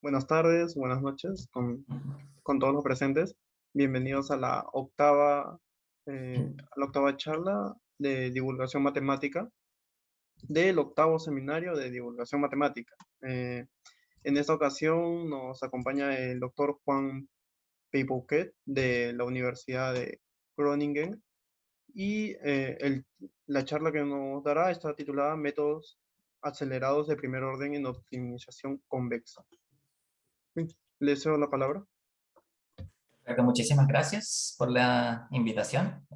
Buenas tardes, buenas noches con todos los presentes. Bienvenidos a la octava charla de divulgación matemática del octavo seminario de divulgación matemática. En esta ocasión nos acompaña el doctor Juan Peipouquet de la Universidad de Groningen y la charla que nos dará está titulada Métodos acelerados de primer orden en optimización convexa. Le cedo la palabra. Perfecto, muchísimas gracias por la invitación.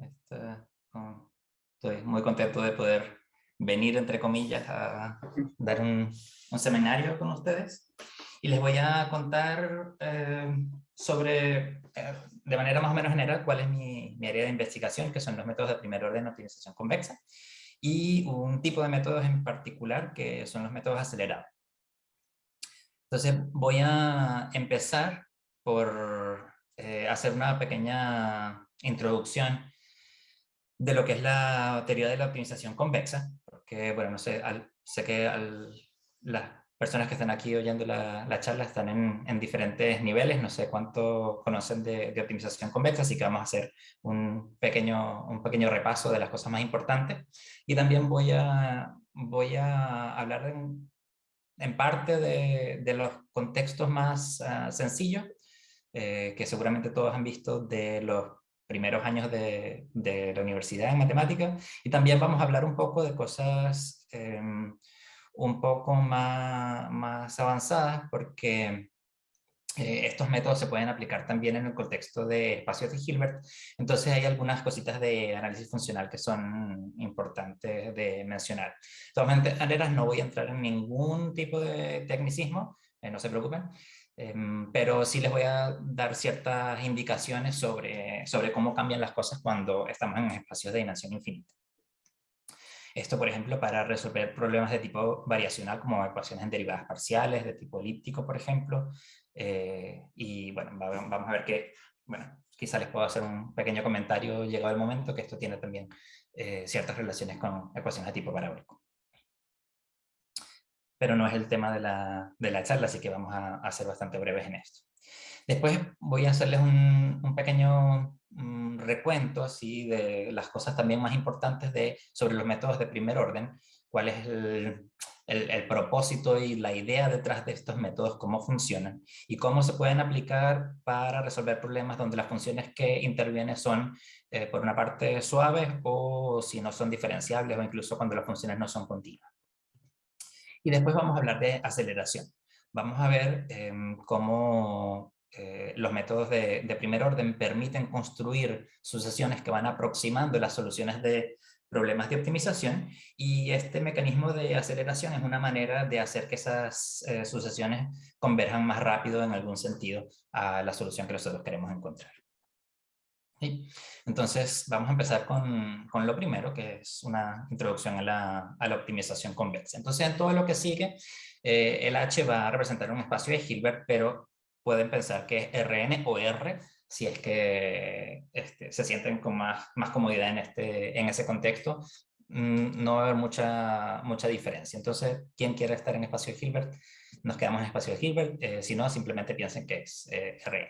Estoy muy contento de poder venir, entre comillas, a dar un seminario con ustedes. Y les voy a contar de manera más o menos general, cuál es mi área de investigación, que son los métodos de primer orden de optimización convexa, y un tipo de métodos en particular, que son los métodos acelerados. Entonces voy a empezar por hacer una pequeña introducción de lo que es la teoría de la optimización convexa, porque, bueno, no sé, sé que las personas que están aquí oyendo la charla están en diferentes niveles, no sé cuánto conocen de optimización convexa, así que vamos a hacer un pequeño repaso de las cosas más importantes. Y también voy a hablar en parte de los contextos más sencillos, que seguramente todos han visto de los primeros años de la universidad en matemáticas, y también vamos a hablar un poco de cosas un poco más avanzadas, porque estos métodos se pueden aplicar también en el contexto de espacios de Hilbert. Entonces hay algunas cositas de análisis funcional que son importantes de mencionar. De todas maneras, no voy a entrar en ningún tipo de tecnicismo, no se preocupen, pero sí les voy a dar ciertas indicaciones sobre cómo cambian las cosas cuando estamos en espacios de dimensión infinita. Esto, por ejemplo, para resolver problemas de tipo variacional, como ecuaciones en derivadas parciales, de tipo elíptico, por ejemplo. Y bueno, vamos a ver que, bueno, quizá les puedo hacer un pequeño comentario llegado el momento, que esto tiene también ciertas relaciones con ecuaciones de tipo parabólico. Pero no es el tema de la charla, así que vamos a ser bastante breves en esto. Después voy a hacerles un pequeño recuento así de las cosas también más importantes sobre los métodos de primer orden, cuál es el propósito y la idea detrás de estos métodos, cómo funcionan y cómo se pueden aplicar para resolver problemas donde las funciones que intervienen son, por una parte, suaves, o si no son diferenciables, o incluso cuando las funciones no son continuas. Y después vamos a hablar de aceleración. Vamos a ver cómo los métodos de primer orden permiten construir sucesiones que van aproximando las soluciones de problemas de optimización, y este mecanismo de aceleración es una manera de hacer que esas sucesiones converjan más rápido en algún sentido a la solución que nosotros queremos encontrar. ¿Sí? Entonces vamos a empezar con lo primero, que es una introducción a la optimización convexa. Entonces en todo lo que sigue, el H va a representar un espacio de Hilbert, pero pueden pensar que es Rn o R, si es que se sienten con más comodidad en ese contexto. No va a haber mucha diferencia. Entonces, quien quiera estar en espacio de Hilbert, nos quedamos en espacio de Hilbert. Si no, simplemente piensen que es Rn.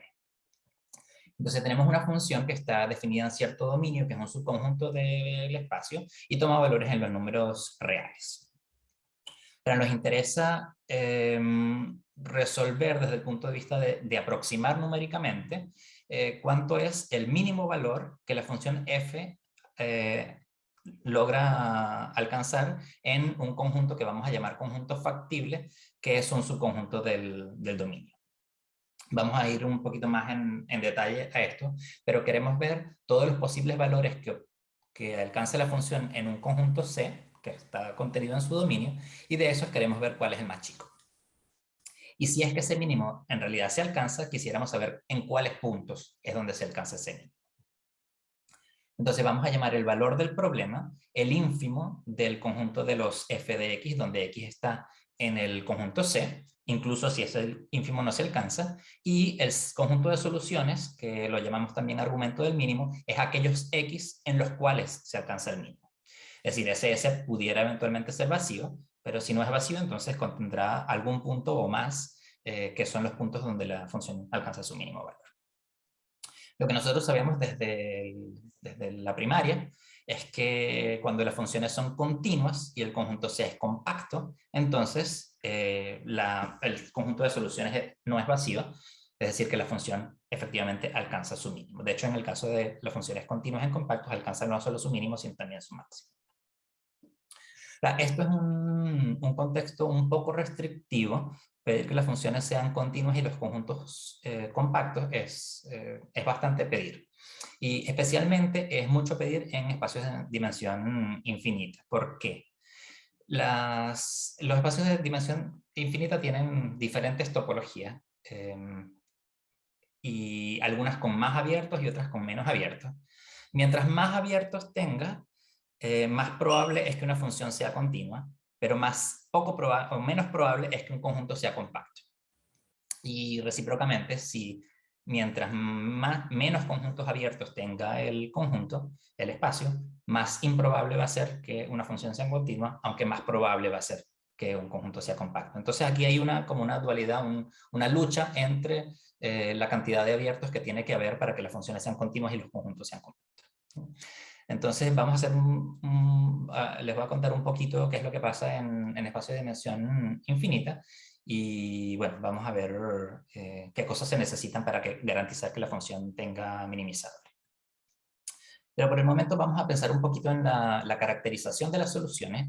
Entonces tenemos una función que está definida en cierto dominio, que es un subconjunto del espacio, y toma valores en los números reales. Pero nos interesa resolver desde el punto de vista de aproximar numéricamente cuánto es el mínimo valor que la función f logra alcanzar en un conjunto que vamos a llamar conjunto factible, que es un subconjunto del dominio. Vamos a ir un poquito más en detalle a esto, pero queremos ver todos los posibles valores que alcance la función en un conjunto C, que está contenido en su dominio, y de esos queremos ver cuál es el más chico. Y si es que ese mínimo en realidad se alcanza, quisiéramos saber en cuáles puntos es donde se alcanza ese mínimo. Entonces vamos a llamar el valor del problema el ínfimo del conjunto de los f de x, donde x está en el conjunto C, incluso si ese ínfimo no se alcanza, y el conjunto de soluciones, que lo llamamos también argumento del mínimo, es aquellos x en los cuales se alcanza el mínimo. Es decir, ese S pudiera eventualmente ser vacío, pero si no es vacío, entonces contendrá algún punto o más que son los puntos donde la función alcanza su mínimo valor. Lo que nosotros sabemos desde la primaria es que cuando las funciones son continuas y el conjunto C es compacto, entonces el conjunto de soluciones no es vacío, es decir, que la función efectivamente alcanza su mínimo. De hecho, en el caso de las funciones continuas en compactos, alcanza no solo su mínimo, sino también su máximo. Esto es un contexto un poco restrictivo. Pedir que las funciones sean continuas y los conjuntos compactos es bastante pedir. Y especialmente es mucho pedir en espacios de dimensión infinita. ¿Por qué? Los espacios de dimensión infinita tienen diferentes topologías y algunas con más abiertos y otras con menos abiertos. Mientras más abiertos tenga, más probable es que una función sea continua, pero menos probable es que un conjunto sea compacto. Y recíprocamente, mientras menos conjuntos abiertos tenga el conjunto, el espacio, más improbable va a ser que una función sea continua, aunque más probable va a ser que un conjunto sea compacto. Entonces aquí hay como una dualidad, una lucha entre la cantidad de abiertos que tiene que haber para que las funciones sean continuas y los conjuntos sean compactos. Entonces vamos a hacer les voy a contar un poquito qué es lo que pasa en espacio de dimensión infinita y bueno, vamos a ver qué cosas se necesitan para garantizar que la función tenga minimizador. Pero por el momento vamos a pensar un poquito en la caracterización de las soluciones.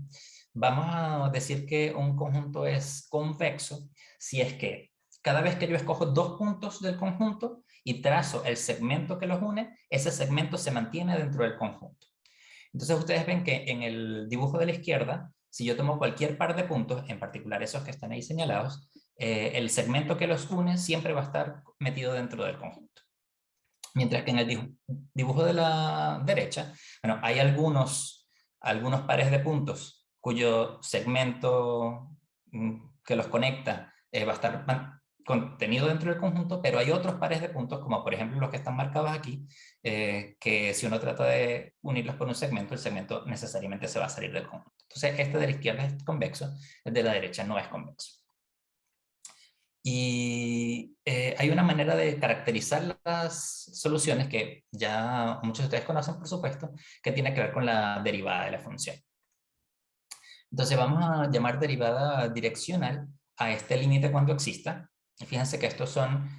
Vamos a decir que un conjunto es convexo si es que cada vez que yo escojo dos puntos del conjunto y trazo el segmento que los une, ese segmento se mantiene dentro del conjunto. Entonces ustedes ven que en el dibujo de la izquierda, si yo tomo cualquier par de puntos, en particular esos que están ahí señalados, el segmento que los une siempre va a estar metido dentro del conjunto. Mientras que en el dibujo de la derecha, bueno, hay algunos pares de puntos cuyo segmento que los conecta va a estar contenido dentro del conjunto, pero hay otros pares de puntos, como por ejemplo los que están marcados aquí, que si uno trata de unirlos por un segmento, el segmento necesariamente se va a salir del conjunto. Entonces, este de la izquierda es convexo, el de la derecha no es convexo. Y hay una manera de caracterizar las soluciones que ya muchos de ustedes conocen, por supuesto, que tiene que ver con la derivada de la función. Entonces vamos a llamar derivada direccional a este límite cuando exista. Fíjense que estos son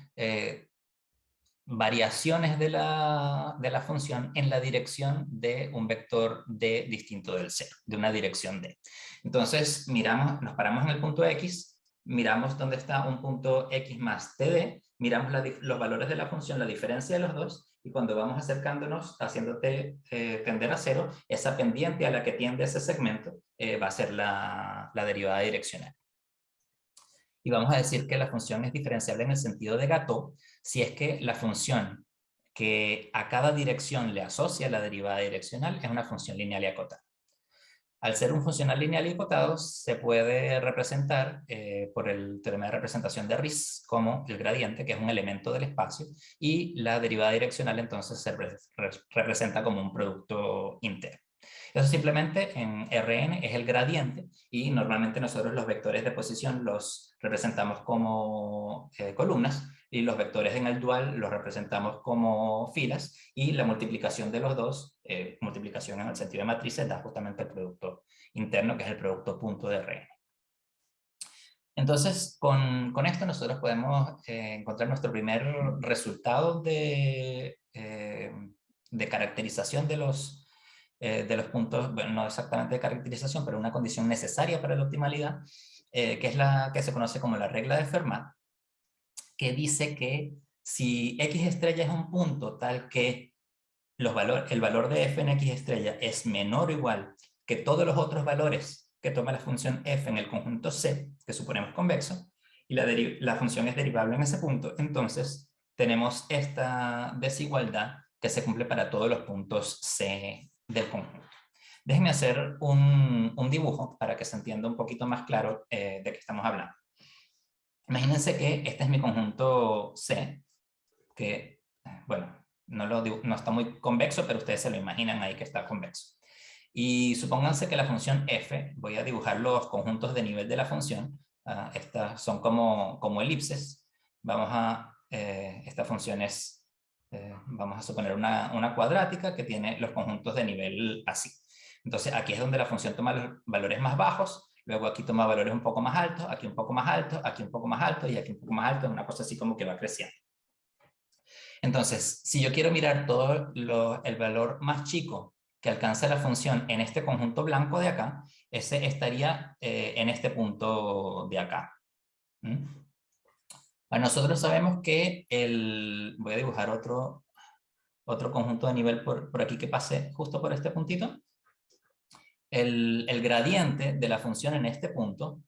variaciones de la función en la dirección de un vector d distinto del cero, de una dirección d. Entonces nos paramos en el punto x, miramos dónde está un punto x más td, miramos los valores de la función, la diferencia de los dos, y cuando vamos acercándonos, haciendo tender a cero, esa pendiente a la que tiende ese segmento va a ser la derivada direccional. Y vamos a decir que la función es diferenciable en el sentido de Gato si es que la función que a cada dirección le asocia la derivada direccional es una función lineal y acotada. Al ser un funcional lineal y acotado, se puede representar por el teorema de representación de Riesz como el gradiente, que es un elemento del espacio, y la derivada direccional entonces se representa como un producto interno. Eso simplemente en Rn es el gradiente y normalmente nosotros los vectores de posición los representamos como columnas y los vectores en el dual los representamos como filas y la multiplicación de los dos, multiplicación en el sentido de matrices, da justamente el producto interno que es el producto punto de Rn. Entonces, con esto nosotros podemos encontrar nuestro primer resultado de caracterización de los puntos, bueno, no exactamente de caracterización, pero una condición necesaria para la optimalidad, que es la que se conoce como la regla de Fermat, que dice que si X estrella es un punto tal que el valor de f en X estrella es menor o igual que todos los otros valores que toma la función f en el conjunto C, que suponemos convexo, y la función es derivable en ese punto, entonces tenemos esta desigualdad que se cumple para todos los puntos C del conjunto. Déjenme hacer un dibujo para que se entienda un poquito más claro de qué estamos hablando. Imagínense que este es mi conjunto C, que, bueno, no está muy convexo, pero ustedes se lo imaginan ahí que está convexo. Y supónganse que la función f, voy a dibujar los conjuntos de nivel de la función, Estas son como elipses. Esta función es, vamos a suponer una cuadrática que tiene los conjuntos de nivel así. Entonces aquí es donde la función toma los valores más bajos, luego aquí toma valores un poco más altos, aquí un poco más altos, aquí un poco más altos y aquí un poco más alto, una cosa así como que va creciendo. Entonces, si yo quiero mirar todo el valor más chico que alcanza la función en este conjunto blanco de acá, ese estaría en este punto de acá. Nosotros sabemos que voy a dibujar otro conjunto de nivel por aquí que pase justo por este puntito. El gradiente de la función en este punto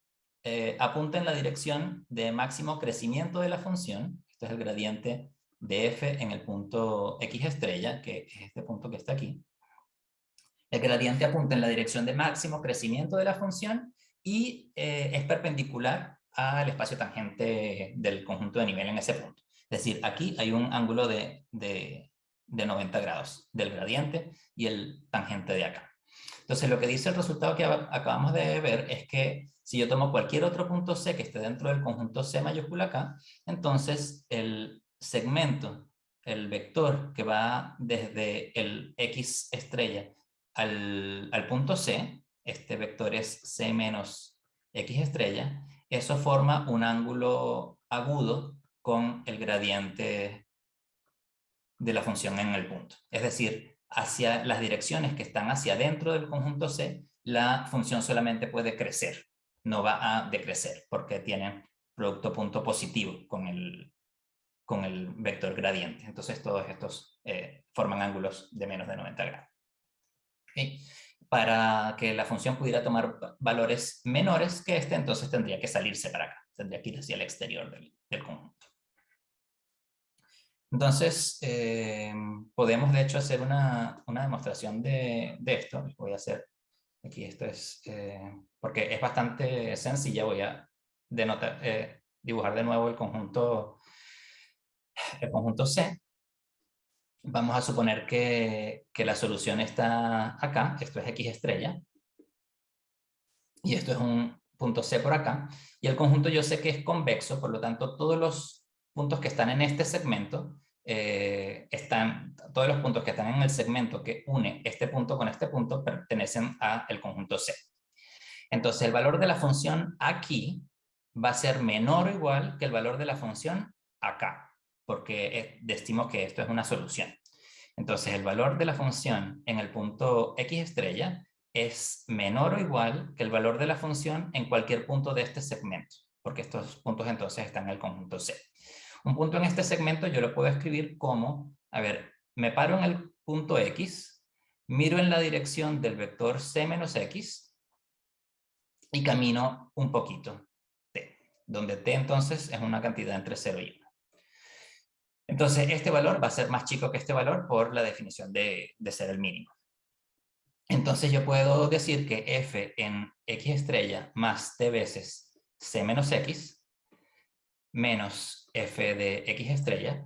apunta en la dirección de máximo crecimiento de la función. Este es el gradiente de f en el punto x estrella, que es este punto que está aquí. El gradiente apunta en la dirección de máximo crecimiento de la función y es perpendicular al espacio tangente del conjunto de nivel en ese punto. Es decir, aquí hay un ángulo de 90 grados del gradiente y el tangente de acá. Entonces, lo que dice el resultado que acabamos de ver es que si yo tomo cualquier otro punto C que esté dentro del conjunto C mayúscula acá, entonces el segmento, el vector que va desde el X estrella al punto C, este vector es C menos X estrella, eso forma un ángulo agudo con el gradiente de la función en el punto. Es decir, hacia las direcciones que están hacia adentro del conjunto C, la función solamente puede crecer, no va a decrecer, porque tiene producto punto positivo con el vector gradiente. Entonces todos estos forman ángulos de menos de 90 grados. ¿Okay? Para que la función pudiera tomar valores menores que este, entonces tendría que salirse para acá, tendría que ir hacia el exterior del conjunto. Entonces, podemos de hecho hacer una demostración de esto. Voy a hacer aquí, esto es, porque es bastante sencilla, voy a dibujar de nuevo el conjunto C. Vamos a suponer que la solución está acá, esto es X estrella, y esto es un punto C por acá, y el conjunto yo sé que es convexo, por lo tanto todos los puntos que están en este segmento, todos los puntos que están en el segmento que une este punto con este punto pertenecen al conjunto C. Entonces el valor de la función aquí va a ser menor o igual que el valor de la función acá, porque estimo que esto es una solución. Entonces el valor de la función en el punto X estrella es menor o igual que el valor de la función en cualquier punto de este segmento, porque estos puntos entonces están en el conjunto C. Un punto en este segmento yo lo puedo escribir como, a ver, me paro en el punto X, miro en la dirección del vector C menos X y camino un poquito T, donde T entonces es una cantidad entre 0 y 1. Entonces este valor va a ser más chico que este valor por la definición de ser el mínimo. Entonces yo puedo decir que f en X estrella más T veces C menos X menos f de X estrella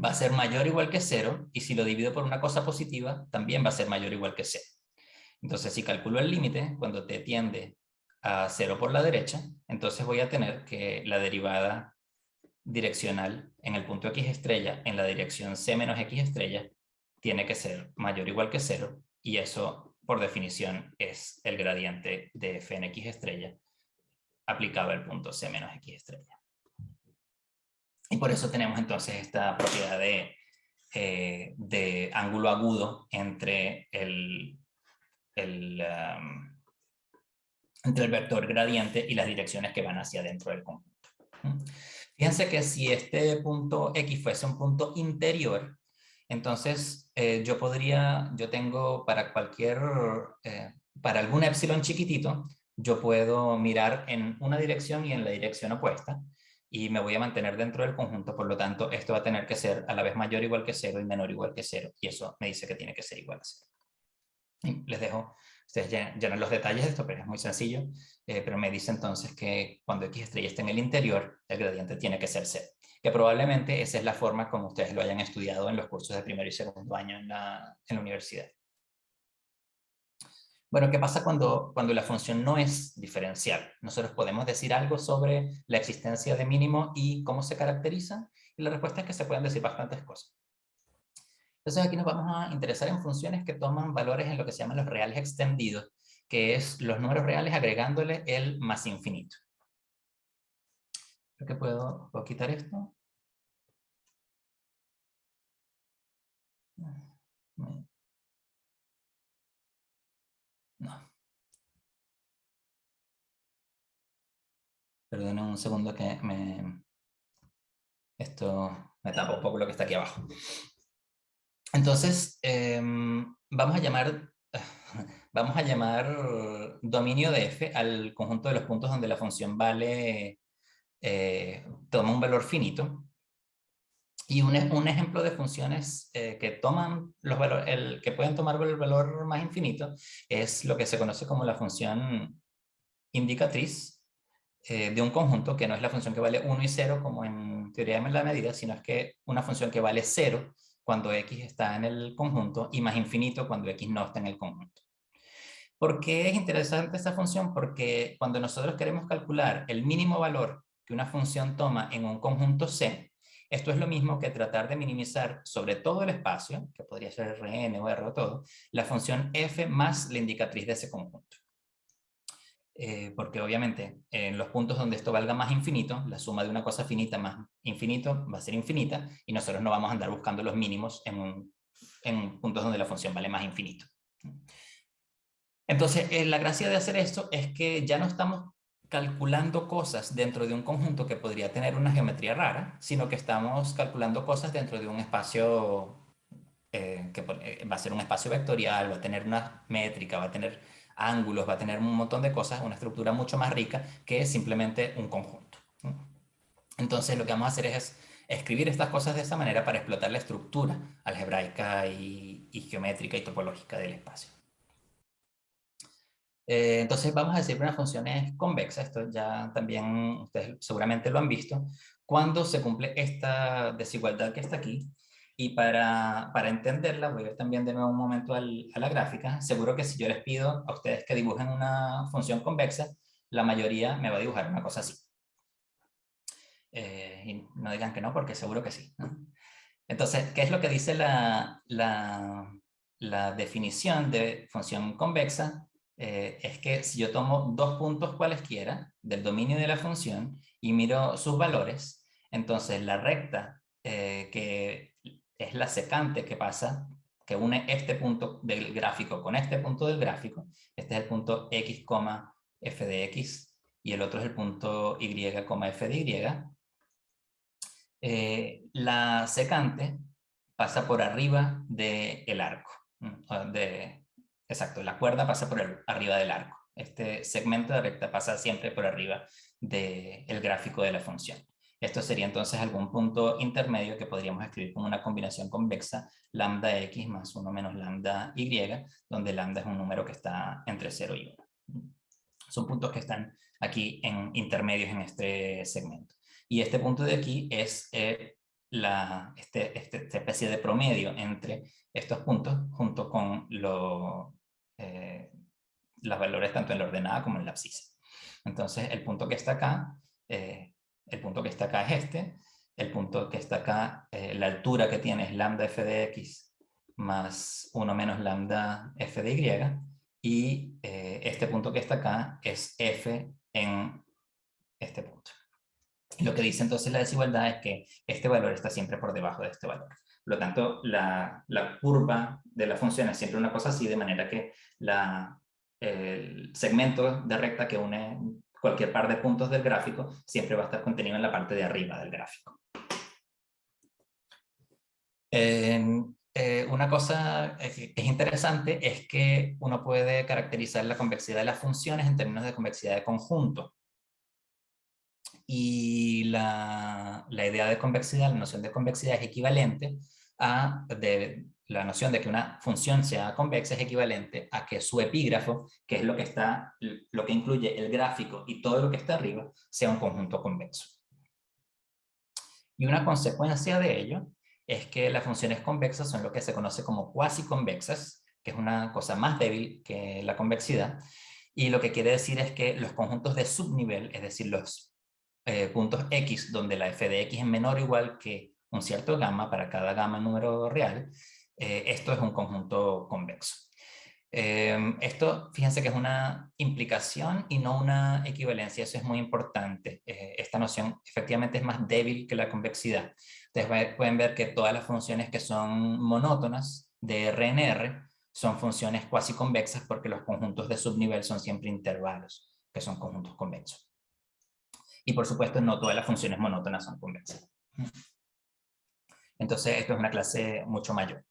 va a ser mayor o igual que 0, y si lo divido por una cosa positiva, también va a ser mayor o igual que 0. Entonces, si calculo el límite, cuando t tiende a 0 por la derecha, entonces voy a tener que la derivada direccional en el punto X estrella en la dirección C menos X estrella tiene que ser mayor o igual que 0, y eso, por definición, es el gradiente de f en X estrella aplicado al punto C menos X estrella. Y por eso tenemos entonces esta propiedad de ángulo agudo entre el vector gradiente y las direcciones que van hacia adentro del conjunto. Fíjense que si este punto X fuese un punto interior, entonces yo tengo para para algún epsilon chiquitito, yo puedo mirar en una dirección y en la dirección opuesta, y me voy a mantener dentro del conjunto, por lo tanto esto va a tener que ser a la vez mayor o igual que 0 y menor o igual que 0, y eso me dice que tiene que ser igual a 0. Y les dejo, ustedes llenan los detalles de esto, pero es muy sencillo, pero me dice entonces que cuando X estrella está en el interior, el gradiente tiene que ser 0, que probablemente esa es la forma como ustedes lo hayan estudiado en los cursos de primero y segundo año en la universidad. Bueno, ¿qué pasa cuando la función no es diferencial? Nosotros podemos decir algo sobre la existencia de mínimo y cómo se caracteriza, y la respuesta es que se pueden decir bastantes cosas. Entonces aquí nos vamos a interesar en funciones que toman valores en lo que se llaman los reales extendidos, que es los números reales agregándole el más infinito. Creo que puedo quitar esto. No. Perdón un segundo que esto me tapa un poco lo que está aquí abajo. Entonces, vamos a llamar dominio de f al conjunto de los puntos donde la función vale, toma un valor finito. Y un ejemplo de funciones que toman los valores, que pueden tomar el valor más infinito es lo que se conoce como la función indicatriz de un conjunto, que no es la función que vale 1 y 0 como en teoría de la medida, sino es que una función que vale 0 cuando x está en el conjunto y más infinito cuando x no está en el conjunto. ¿Por qué es interesante esta función? Porque cuando nosotros queremos calcular el mínimo valor que una función toma en un conjunto C, esto es lo mismo que tratar de minimizar sobre todo el espacio, que podría ser Rn o R o todo, la función f más la indicatriz de ese conjunto. Porque obviamente en los puntos donde esto valga más infinito, la suma de una cosa finita más infinito va a ser infinita, y nosotros no vamos a andar buscando los mínimos en puntos donde la función vale más infinito. Entonces, la gracia de hacer esto es que ya no estamos calculando cosas dentro de un conjunto que podría tener una geometría rara, sino que estamos calculando cosas dentro de un espacio que va a ser un espacio vectorial, va a tener una métrica, va a tener ángulos, va a tener un montón de cosas, una estructura mucho más rica que simplemente un conjunto. Entonces, lo que vamos a hacer es escribir estas cosas de esta manera para explotar la estructura algebraica y geométrica y topológica del espacio. Entonces vamos a decir una función es convexa, esto ya también ustedes seguramente lo han visto, cuando se cumple esta desigualdad que está aquí. Y para entenderla, voy a ir también de nuevo un momento a la gráfica. Seguro que si yo les pido a ustedes que dibujen una función convexa, la mayoría me va a dibujar una cosa así. Y no digan que no, porque seguro que sí, ¿no? Entonces, ¿qué es lo que dice la definición de función convexa? Es que si yo tomo dos puntos cualesquiera del dominio de la función y miro sus valores, entonces la recta que es la secante que pasa, que une este punto del gráfico con este punto del gráfico, este es el punto x, f de x, y el otro es el punto y, f de y, la secante pasa por arriba del arco. Exacto, la cuerda pasa por arriba del arco. Este segmento de recta pasa siempre por arriba del gráfico de la función. Esto sería entonces algún punto intermedio que podríamos escribir como una combinación convexa lambda x más 1 menos lambda y, donde lambda es un número que está entre 0 y 1. Son puntos que están aquí en intermedios en este segmento. Y este punto de aquí es esta especie de promedio entre estos puntos junto con los valores tanto en la ordenada como en la abscisa. Entonces el punto que está acá, es este, el punto que está acá, la altura que tiene es lambda f de x más 1 menos lambda f de y este punto que está acá es f en este punto. Lo que dice entonces la desigualdad es que este valor está siempre por debajo de este valor. Por lo tanto, la curva de la función es siempre una cosa así, de manera que el segmento de recta que une cualquier par de puntos del gráfico siempre va a estar contenido en la parte de arriba del gráfico. Una cosa que es interesante es que uno puede caracterizar la convexidad de las funciones en términos de convexidad de conjunto. Y la idea de convexidad, la noción de convexidad es equivalente a la noción de que una función sea convexa es equivalente a que su epígrafo, que es lo que incluye el gráfico y todo lo que está arriba, sea un conjunto convexo. Y una consecuencia de ello es que las funciones convexas son lo que se conoce como cuasi convexas, que es una cosa más débil que la convexidad, y lo que quiere decir es que los conjuntos de subnivel, es decir, los puntos X donde la f de X es menor o igual que un cierto gamma para cada gamma número real, esto es un conjunto convexo. Esto, fíjense que es una implicación y no una equivalencia, eso es muy importante. Esta noción efectivamente es más débil que la convexidad. Ustedes pueden ver que todas las funciones que son monótonas de R en R son funciones cuasi convexas porque los conjuntos de subnivel son siempre intervalos, que son conjuntos convexos. Y por supuesto, no todas las funciones monótonas son convexas. Entonces, esto es una clase mucho mayor.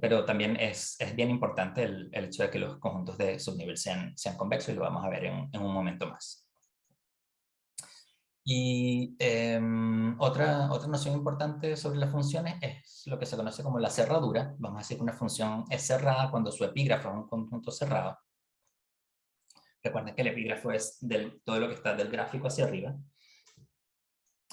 Pero también es bien importante el hecho de que los conjuntos de subnivel sean convexos, y lo vamos a ver en un momento más. Y otra noción importante sobre las funciones es lo que se conoce como la cerradura. Vamos a decir que una función es cerrada cuando su epígrafo es un conjunto cerrado. Recuerden que el epígrafo es todo lo que está del gráfico hacia arriba.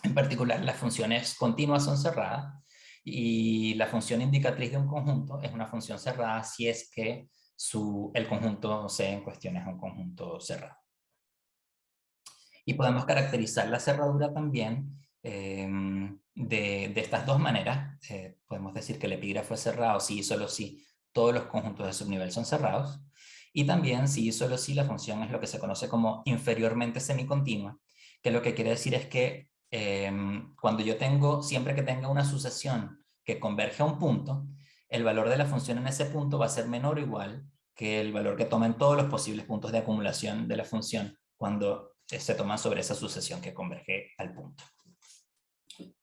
En particular, las funciones continuas son cerradas y la función indicatriz de un conjunto es una función cerrada si es que el conjunto C en cuestión es un conjunto cerrado. Y podemos caracterizar la cerradura también de estas dos maneras. Podemos decir que el epígrafo es cerrado si y solo si todos los conjuntos de subnivel son cerrados. Y también si y solo si la función es lo que se conoce como inferiormente semicontinua, que lo que quiere decir es que siempre que tenga una sucesión que converge a un punto, el valor de la función en ese punto va a ser menor o igual que el valor que toman todos los posibles puntos de acumulación de la función cuando se toman sobre esa sucesión que converge al punto.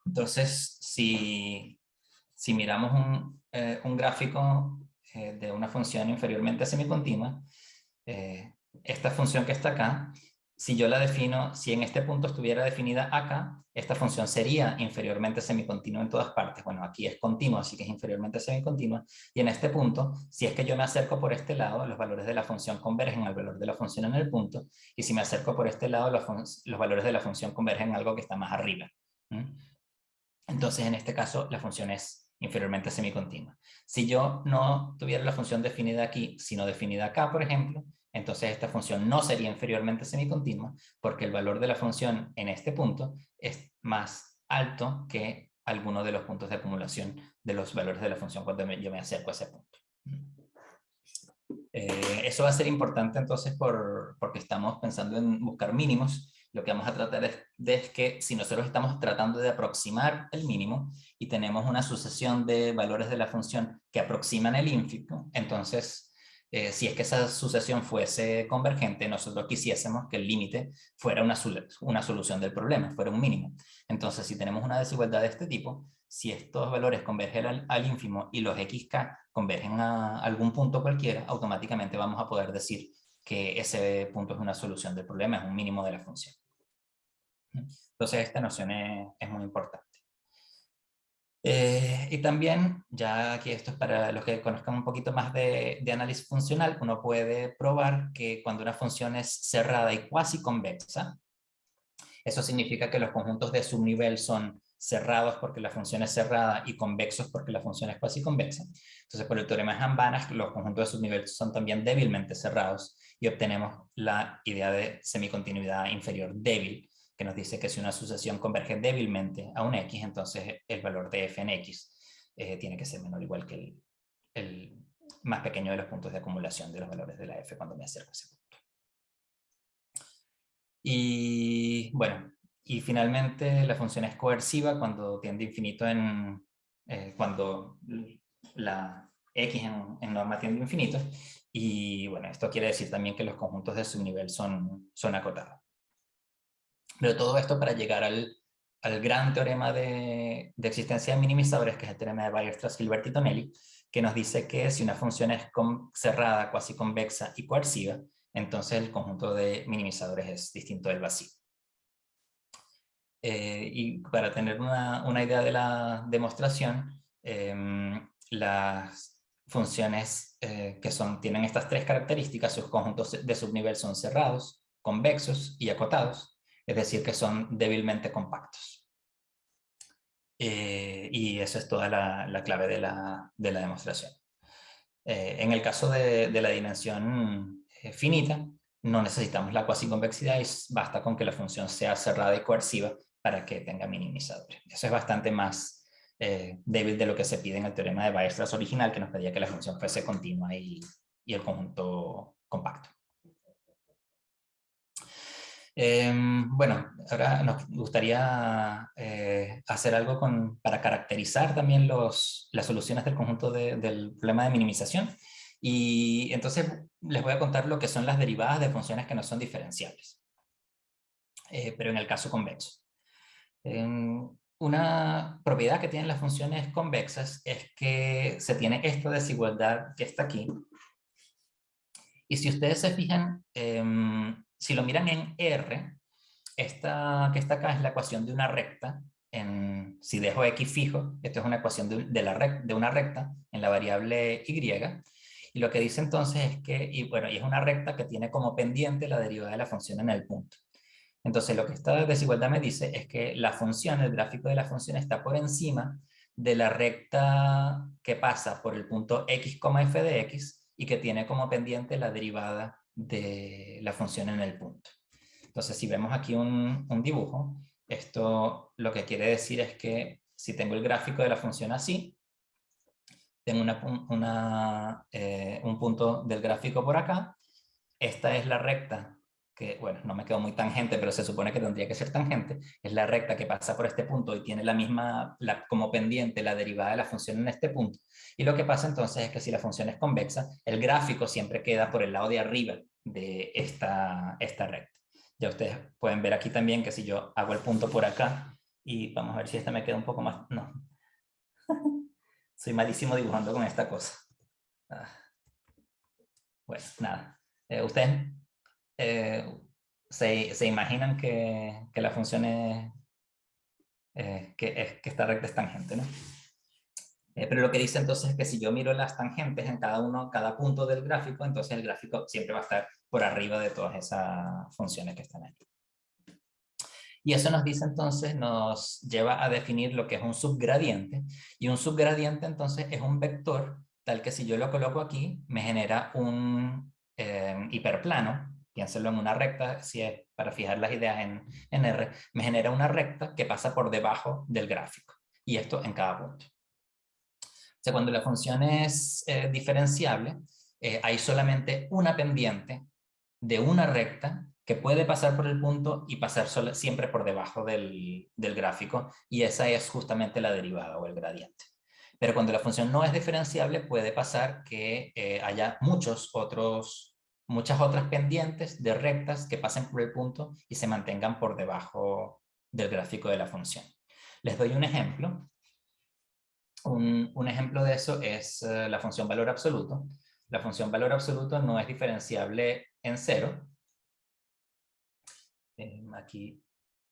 Entonces, si miramos un gráfico de una función inferiormente semicontinua, esta función que está acá, si yo la defino, si en este punto estuviera definida acá, esta función sería inferiormente semicontinua en todas partes. Bueno, aquí es continua, así que es inferiormente semicontinua. Y en este punto, si es que yo me acerco por este lado, los valores de la función convergen al valor de la función en el punto. Y si me acerco por este lado, los valores de la función convergen a algo que está más arriba. Entonces, en este caso, la función es inferiormente semicontinua. Si yo no tuviera la función definida aquí, sino definida acá, por ejemplo, entonces esta función no sería inferiormente semicontinua porque el valor de la función en este punto es más alto que alguno de los puntos de acumulación de los valores de la función cuando yo me acerco a ese punto. Eso va a ser importante entonces porque estamos pensando en buscar mínimos. Lo que vamos a tratar es que si nosotros estamos tratando de aproximar el mínimo y tenemos una sucesión de valores de la función que aproximan el ínfimo, entonces si es que esa sucesión fuese convergente, nosotros quisiésemos que el límite fuera una solución del problema, fuera un mínimo. Entonces, si tenemos una desigualdad de este tipo, si estos valores convergen al ínfimo y los xk convergen a algún punto cualquiera, automáticamente vamos a poder decir que ese punto es una solución del problema, es un mínimo de la función. Entonces, esta noción es muy importante. Y también, ya que esto es para los que conozcan un poquito más de análisis funcional, uno puede probar que cuando una función es cerrada y cuasi convexa, eso significa que los conjuntos de subnivel son cerrados porque la función es cerrada y convexos porque la función es cuasi convexa. Entonces, por el teorema de Hahn-Banach, los conjuntos de subnivel son también débilmente cerrados y obtenemos la idea de semicontinuidad inferior débil, que nos dice que si una sucesión converge débilmente a un X, entonces el valor de f en X tiene que ser menor o igual que el más pequeño de los puntos de acumulación de los valores de la f cuando me acerco a ese punto. Y bueno, y finalmente la función es coerciva cuando tiende a infinito cuando la x en norma tiende a infinito. Y bueno, esto quiere decir también que los conjuntos de subnivel son acotados. Pero todo esto para llegar al gran teorema de existencia de minimizadores, que es el teorema de Weierstrass, Hilbert y Tonelli, que nos dice que si una función es cerrada, cuasi convexa y coerciva, entonces el conjunto de minimizadores es distinto del vacío. Y para tener una idea de la demostración, las funciones tienen estas tres características: sus conjuntos de subnivel son cerrados, convexos y acotados, es decir, que son débilmente compactos. Y eso es toda la clave de la demostración. En el caso de la dimensión finita, no necesitamos la cuasiconvexidad y basta con que la función sea cerrada y coerciva para que tenga minimizadores. Eso es bastante más débil de lo que se pide en el teorema de Weierstrass original, que nos pedía que la función fuese continua y el conjunto compacto. Bueno, ahora nos gustaría hacer algo para caracterizar también las soluciones del conjunto del problema de minimización. Y entonces les voy a contar lo que son las derivadas de funciones que no son diferenciables, pero en el caso convexo. Una propiedad que tienen las funciones convexas es que se tiene esta desigualdad que está aquí. Y si ustedes se fijan, si lo miran en R, esta que está acá es la ecuación de una recta. Si dejo x fijo, esto es una ecuación de una recta en la variable y. Y lo que dice entonces es que, y es una recta que tiene como pendiente la derivada de la función en el punto. Entonces lo que esta desigualdad me dice es que la función, el gráfico de la función está por encima de la recta que pasa por el punto x, f de x y que tiene como pendiente la derivada de la función en el punto. Entonces, si vemos aquí un dibujo, esto lo que quiere decir es que si tengo el gráfico de la función así, tengo un punto del gráfico por acá, esta es la recta, que bueno, no me quedo muy tangente, pero se supone que tendría que ser tangente, es la recta que pasa por este punto y tiene como pendiente la derivada de la función en este punto. Y lo que pasa entonces es que si la función es convexa, el gráfico siempre queda por el lado de arriba de esta recta. Ya ustedes pueden ver aquí también que si yo hago el punto por acá, y vamos a ver si esta me queda un poco más, no. Soy malísimo dibujando con esta cosa. Bueno, nada. Ustedes se imaginan que la función que esta recta es tangente, ¿no? Pero lo que dice entonces es que si yo miro las tangentes en cada punto del gráfico, entonces el gráfico siempre va a estar por arriba de todas esas funciones que están aquí. Y eso nos dice entonces, nos lleva a definir lo que es un subgradiente. Y un subgradiente entonces es un vector tal que si yo lo coloco aquí, me genera un hiperplano. Piénsenlo en una recta, si es para fijar las ideas en R, me genera una recta que pasa por debajo del gráfico. Y esto en cada punto. O sea, cuando la función es diferenciable, hay solamente una pendiente de una recta que puede pasar por el punto y pasar siempre por debajo del gráfico, y esa es justamente la derivada o el gradiente. Pero cuando la función no es diferenciable, puede pasar que haya muchas otras pendientes de rectas que pasen por el punto y se mantengan por debajo del gráfico de la función. Les doy un ejemplo. Un ejemplo de eso es la función valor absoluto. La función valor absoluto no es diferenciable en cero. Aquí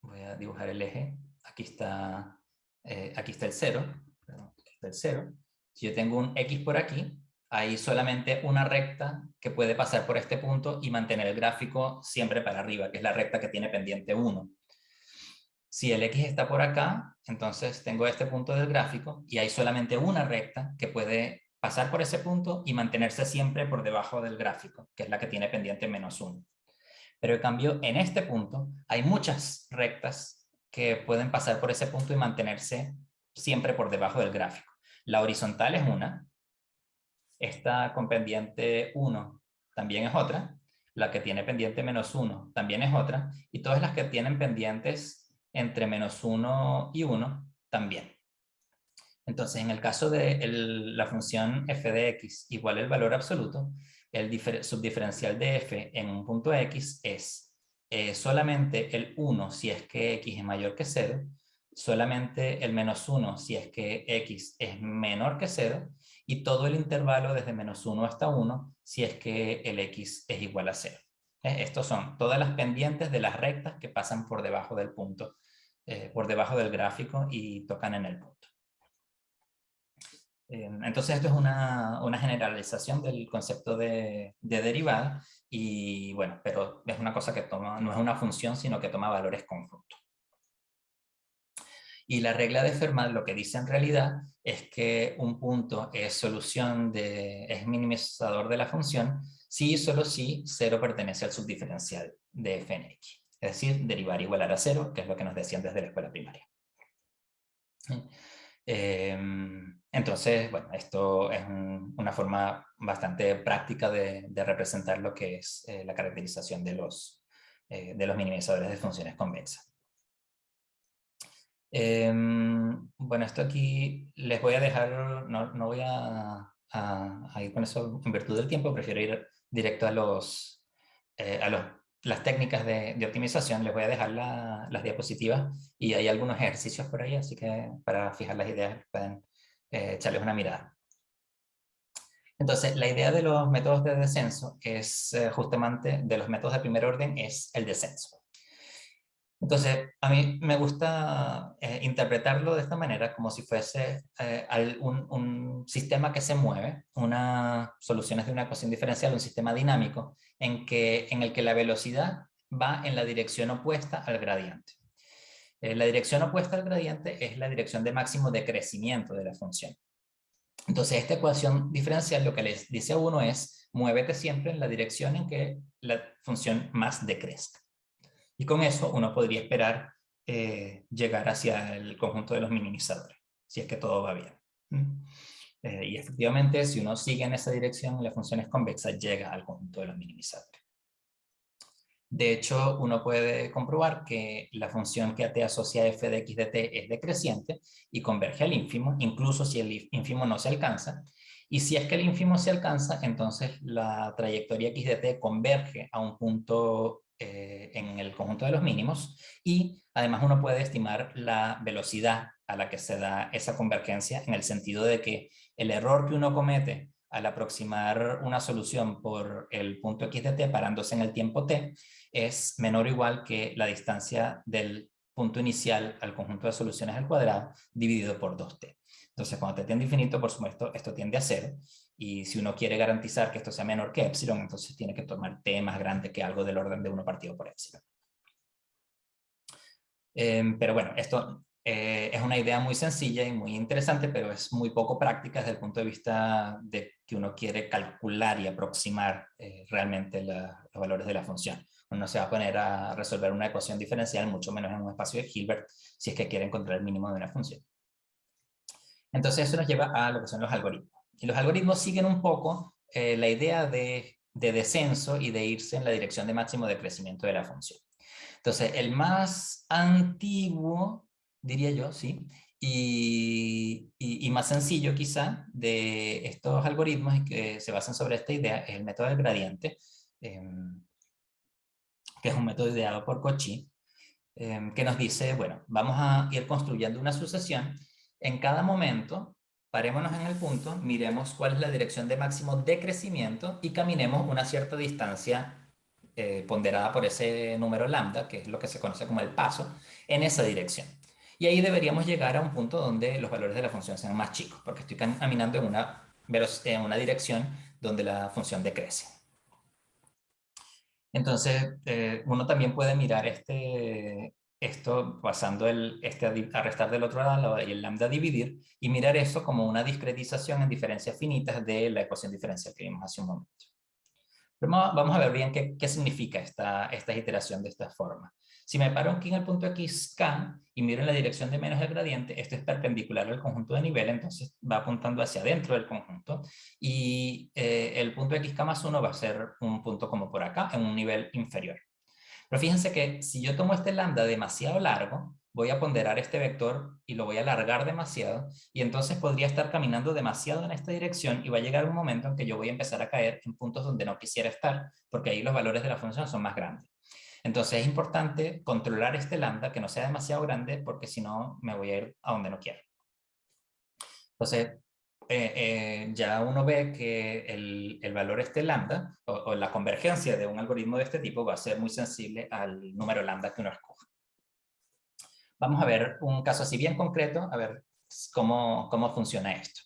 voy a dibujar el eje. Aquí está el cero. Perdón, aquí está el cero. Si yo tengo un x por aquí, hay solamente una recta que puede pasar por este punto y mantener el gráfico siempre para arriba, que es la recta que tiene pendiente 1. Si el x está por acá, entonces tengo este punto del gráfico y hay solamente una recta que puede pasar por ese punto y mantenerse siempre por debajo del gráfico, que es la que tiene pendiente -1. Pero en cambio, en este punto hay muchas rectas que pueden pasar por ese punto y mantenerse siempre por debajo del gráfico. La horizontal es una, esta con pendiente 1 también es otra, la que tiene pendiente -1 también es otra, y todas las que tienen pendientes entre -1 y 1 también. Entonces, en el caso de la función f de x igual al valor absoluto, el subdiferencial de f en un punto x es solamente el 1 si es que x es mayor que 0, solamente el -1 si es que x es menor que 0, y todo el intervalo desde -1 hasta 1 si es que el x es igual a 0. Estos son todas las pendientes de las rectas que pasan por debajo del punto, por debajo del gráfico y tocan en el punto. Entonces esto es una generalización del concepto de derivada, y bueno, pero es una cosa que no es una función, sino que toma valores conjuntos. Y la regla de Fermat lo que dice en realidad es que un punto es es minimizador de la función si y solo si 0 pertenece al subdiferencial de f en x. Es decir, derivar igualar a 0, que es lo que nos decían desde la escuela primaria. Entonces, bueno, esto es una forma bastante práctica de representar lo que es la caracterización de los minimizadores de funciones convexas. Bueno, esto aquí les voy a dejar, no voy a ir con eso en virtud del tiempo, prefiero ir directo a las técnicas de optimización. Les voy a dejar las diapositivas y hay algunos ejercicios por ahí, así que para fijar las ideas pueden echarles una mirada. Entonces, la idea de los métodos de descenso es justamente, de los métodos de primer orden, es el descenso. Entonces, a mí me gusta interpretarlo de esta manera, como si fuese un sistema que se mueve, soluciones de una ecuación diferencial, un sistema dinámico, en el que la velocidad va en la dirección opuesta al gradiente. La dirección opuesta al gradiente es la dirección de máximo de crecimiento de la función. Entonces, esta ecuación diferencial lo que les dice a uno es, muévete siempre en la dirección en que la función más decrezca. Y con eso uno podría esperar llegar hacia el conjunto de los minimizadores, si es que todo va bien. Y efectivamente, si uno sigue en esa dirección, la función es convexa, llega al conjunto de los minimizadores. De hecho, uno puede comprobar que la función que t asocia a f de x de t es decreciente y converge al ínfimo, incluso si el ínfimo no se alcanza. Y si es que el ínfimo se alcanza, entonces la trayectoria x de t converge a un punto en el conjunto de los mínimos, y además uno puede estimar la velocidad a la que se da esa convergencia, en el sentido de que el error que uno comete al aproximar una solución por el punto x de t parándose en el tiempo t es menor o igual que la distancia del punto inicial al conjunto de soluciones al cuadrado dividido por 2t. Entonces, cuando t tiende a infinito, por supuesto, esto tiende a 0. Y si uno quiere garantizar que esto sea menor que epsilon, entonces tiene que tomar t más grande que algo del orden de 1 partido por epsilon. Pero bueno, esto es una idea muy sencilla y muy interesante, pero es muy poco práctica desde el punto de vista de que uno quiere calcular y aproximar realmente los valores de la función. Uno se va a poner a resolver una ecuación diferencial, mucho menos en un espacio de Hilbert, si es que quiere encontrar el mínimo de una función. Entonces eso nos lleva a lo que son los algoritmos. Y los algoritmos siguen un poco la idea de descenso y de irse en la dirección de máximo de crecimiento de la función. Entonces, el más antiguo, diría yo, sí, y más sencillo quizá de estos algoritmos y que se basan sobre esta idea es el método del gradiente, que es un método ideado por Cauchy, que nos dice, bueno, vamos a ir construyendo una sucesión. En cada momento, parémonos en el punto, miremos cuál es la dirección de máximo de crecimiento y caminemos una cierta distancia ponderada por ese número lambda, que es lo que se conoce como el paso, en esa dirección. Y ahí deberíamos llegar a un punto donde los valores de la función sean más chicos, porque estoy caminando en una dirección donde la función decrece. Entonces, uno también puede mirar esto pasando a restar del otro lado y el lambda a dividir, y mirar eso como una discretización en diferencias finitas de la ecuación diferencial que vimos hace un momento. Pero vamos a ver bien qué significa esta iteración de esta forma. Si me paro aquí en el punto xk y miro en la dirección de menos el gradiente, esto es perpendicular al conjunto de nivel, entonces va apuntando hacia adentro del conjunto, y el punto xk más 1 va a ser un punto como por acá, en un nivel inferior. Pero fíjense que si yo tomo este lambda demasiado largo, voy a ponderar este vector y lo voy a alargar demasiado, y entonces podría estar caminando demasiado en esta dirección y va a llegar un momento en que yo voy a empezar a caer en puntos donde no quisiera estar, porque ahí los valores de la función son más grandes. Entonces es importante controlar este lambda, que no sea demasiado grande, porque si no me voy a ir a donde no quiero. Entonces, ya uno ve que el valor este lambda, o la convergencia de un algoritmo de este tipo, va a ser muy sensible al número lambda que uno escoja. Vamos a ver un caso así bien concreto, a ver cómo funciona esto.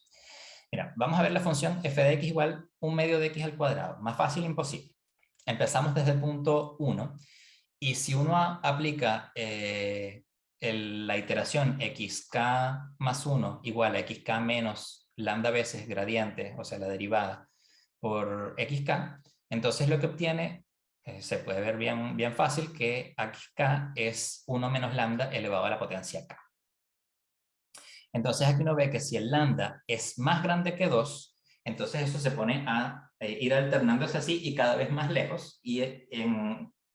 Mira, vamos a ver la función f de x igual 1 medio de x al cuadrado. Más fácil imposible. Empezamos desde el punto 1, y si uno aplica la iteración xk más 1 igual a xk menos lambda veces gradiente, o sea, la derivada por xk, entonces lo que obtiene, se puede ver bien fácil, que xk es 1 menos lambda elevado a la potencia k. Entonces aquí uno ve que si el lambda es más grande que 2, entonces eso se pone a ir alternándose así y cada vez más lejos, y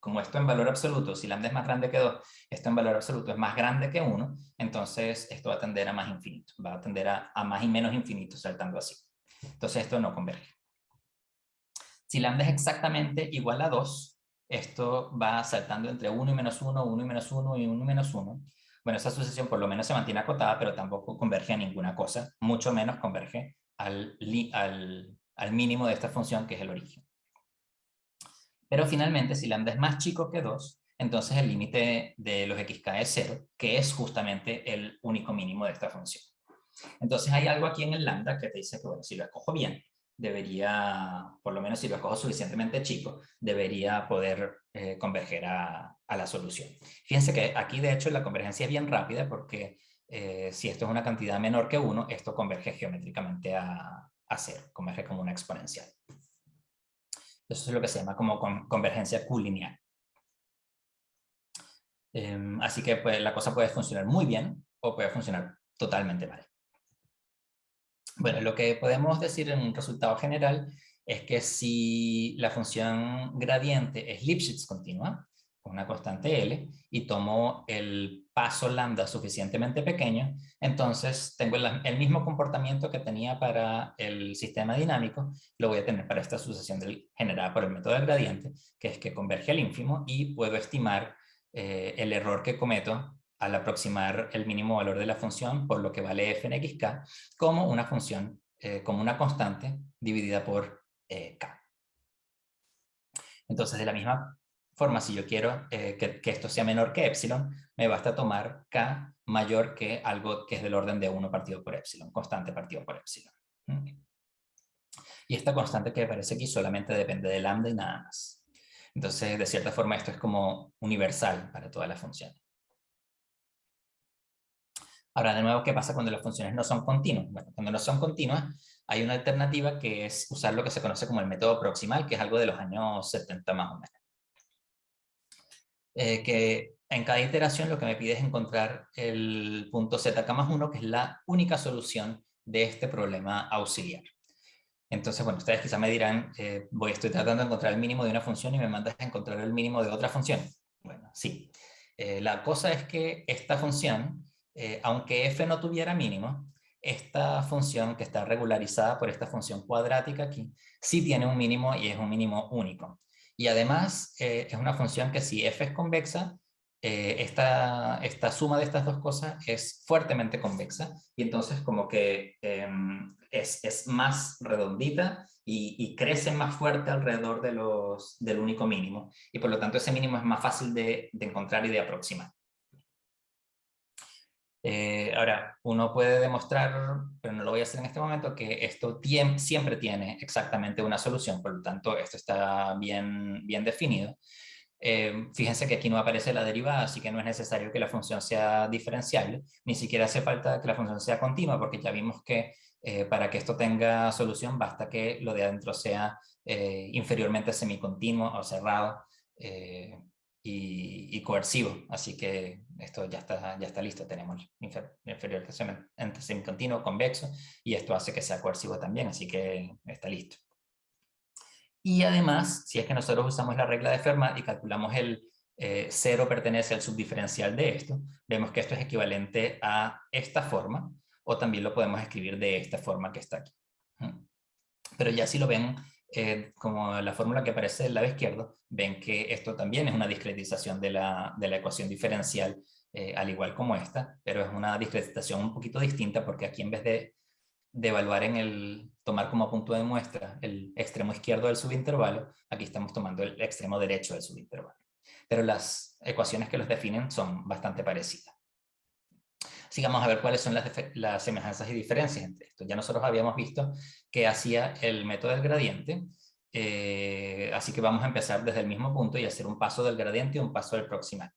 como esto en valor absoluto, si lambda es más grande que 2, esto en valor absoluto es más grande que 1, entonces esto va a tender a más infinito, va a tender a más y menos infinito saltando así. Entonces esto no converge. Si lambda es exactamente igual a 2, esto va saltando entre 1 y menos 1, 1 y menos 1 y 1 y menos 1. Bueno, esa sucesión por lo menos se mantiene acotada, pero tampoco converge a ninguna cosa, mucho menos converge al mínimo de esta función, que es el origen. Pero finalmente, si lambda es más chico que 2, entonces el límite de los xk es 0, que es justamente el único mínimo de esta función. Entonces hay algo aquí en el lambda que te dice que, bueno, si lo escojo bien, debería, por lo menos si lo escojo suficientemente chico, debería poder converger a la solución. Fíjense que aquí de hecho la convergencia es bien rápida, porque si esto es una cantidad menor que 1, esto converge geométricamente a 0, converge como una exponencial. Eso es lo que se llama como convergencia Q-lineal. Así que pues, la cosa puede funcionar muy bien o puede funcionar totalmente mal. Bueno, lo que podemos decir en un resultado general es que si la función gradiente es Lipschitz continua, con una constante L, y tomo el paso lambda suficientemente pequeño, entonces tengo el mismo comportamiento que tenía para el sistema dinámico, lo voy a tener para esta sucesión generada por el método del gradiente, que es que converge al ínfimo, y puedo estimar el error que cometo al aproximar el mínimo valor de la función por lo que vale f en xk como una función, como una constante dividida por k. Entonces, de la misma forma, si yo quiero que esto sea menor que epsilon, me basta tomar k mayor que algo que es del orden de 1 partido por epsilon, constante partido por epsilon. Y esta constante que aparece aquí solamente depende de lambda y nada más. Entonces, de cierta forma, esto es como universal para todas las funciones. Ahora, de nuevo, ¿qué pasa cuando las funciones no son continuas? Bueno, cuando no son continuas, hay una alternativa que es usar lo que se conoce como el método proximal, que es algo de los años 70 más o menos. Que en cada iteración lo que me pide es encontrar el punto zk más 1, que es la única solución de este problema auxiliar. Entonces, bueno, ustedes quizá me dirán, estoy tratando de encontrar el mínimo de una función y me mandas a encontrar el mínimo de otra función. Bueno, sí. La cosa es que esta función, aunque f no tuviera mínimo, esta función que está regularizada por esta función cuadrática aquí, sí tiene un mínimo y es un mínimo único. Y además es una función que si f es convexa, esta suma de estas dos cosas es fuertemente convexa y entonces como que es más redondita y crece más fuerte alrededor del único mínimo y por lo tanto ese mínimo es más fácil de encontrar y de aproximar. Ahora, uno puede demostrar, pero no lo voy a hacer en este momento, que esto siempre tiene exactamente una solución, por lo tanto esto está bien definido. Fíjense que aquí no aparece la derivada, así que no es necesario que la función sea diferenciable, ni siquiera hace falta que la función sea continua, porque ya vimos que para que esto tenga solución basta que lo de adentro sea inferiormente semicontinuo o cerrado y coercivo, así que esto ya está listo, tenemos inferior que semicontinuo, convexo, y esto hace que sea coercivo también, así que está listo. Y además, si es que nosotros usamos la regla de Fermat y calculamos el 0 pertenece al subdiferencial de esto, vemos que esto es equivalente a esta forma, o también lo podemos escribir de esta forma que está aquí. Pero ya si lo ven como la fórmula que aparece del lado izquierdo, ven que esto también es una discretización de la ecuación diferencial, al igual como esta, pero es una discretización un poquito distinta porque aquí en vez de evaluar tomar como punto de muestra el extremo izquierdo del subintervalo, aquí estamos tomando el extremo derecho del subintervalo. Pero las ecuaciones que los definen son bastante parecidas. Así que vamos a ver cuáles son las semejanzas y diferencias entre esto. Ya nosotros habíamos visto que hacía el método del gradiente, así que vamos a empezar desde el mismo punto y hacer un paso del gradiente y un paso del proximal.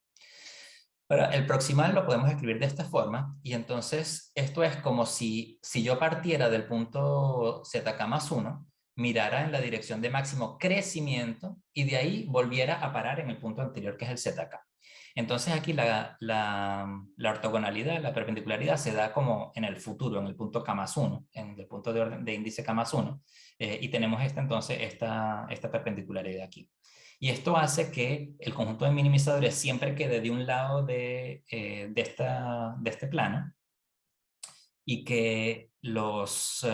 Ahora, el proximal lo podemos escribir de esta forma, y entonces esto es como si yo partiera del punto zk más 1, mirara en la dirección de máximo crecimiento y de ahí volviera a parar en el punto anterior, que es el zk. Entonces aquí la ortogonalidad, la perpendicularidad se da como en el futuro, en el punto k más 1, en el punto de orden de índice k más 1, y tenemos entonces esta perpendicularidad aquí. Y esto hace que el conjunto de minimizadores siempre quede de un lado de este plano, y que los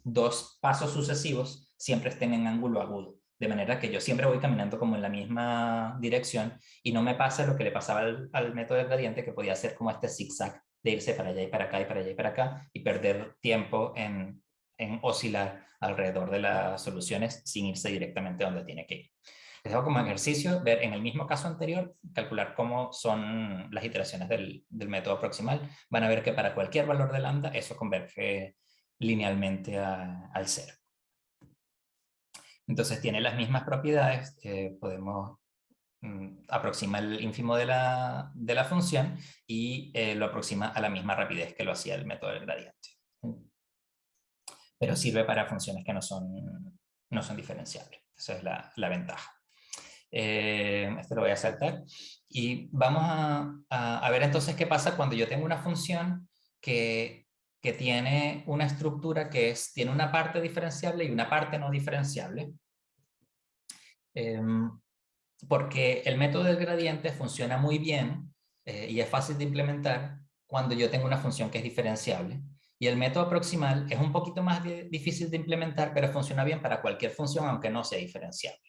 dos pasos sucesivos siempre estén en ángulo agudo. De manera que yo siempre voy caminando como en la misma dirección y no me pasa lo que le pasaba al método del gradiente, que podía hacer como este zigzag de irse para allá y para acá y para allá y para acá y perder tiempo en oscilar alrededor de las soluciones sin irse directamente donde tiene que ir. Les dejo como ejercicio ver en el mismo caso anterior, calcular cómo son las iteraciones del método proximal. Van a ver que para cualquier valor de lambda eso converge linealmente al cero. Entonces tiene las mismas propiedades, podemos aproximar el ínfimo de la función y lo aproxima a la misma rapidez que lo hacía el método del gradiente. Pero sirve para funciones que no son diferenciables. Esa es la ventaja. Esto lo voy a saltar. Y vamos a ver entonces qué pasa cuando yo tengo una función que tiene una estructura que tiene una parte diferenciable y una parte no diferenciable. Porque el método del gradiente funciona muy bien y es fácil de implementar cuando yo tengo una función que es diferenciable. Y el método proximal es un poquito más difícil de implementar, pero funciona bien para cualquier función, aunque no sea diferenciable.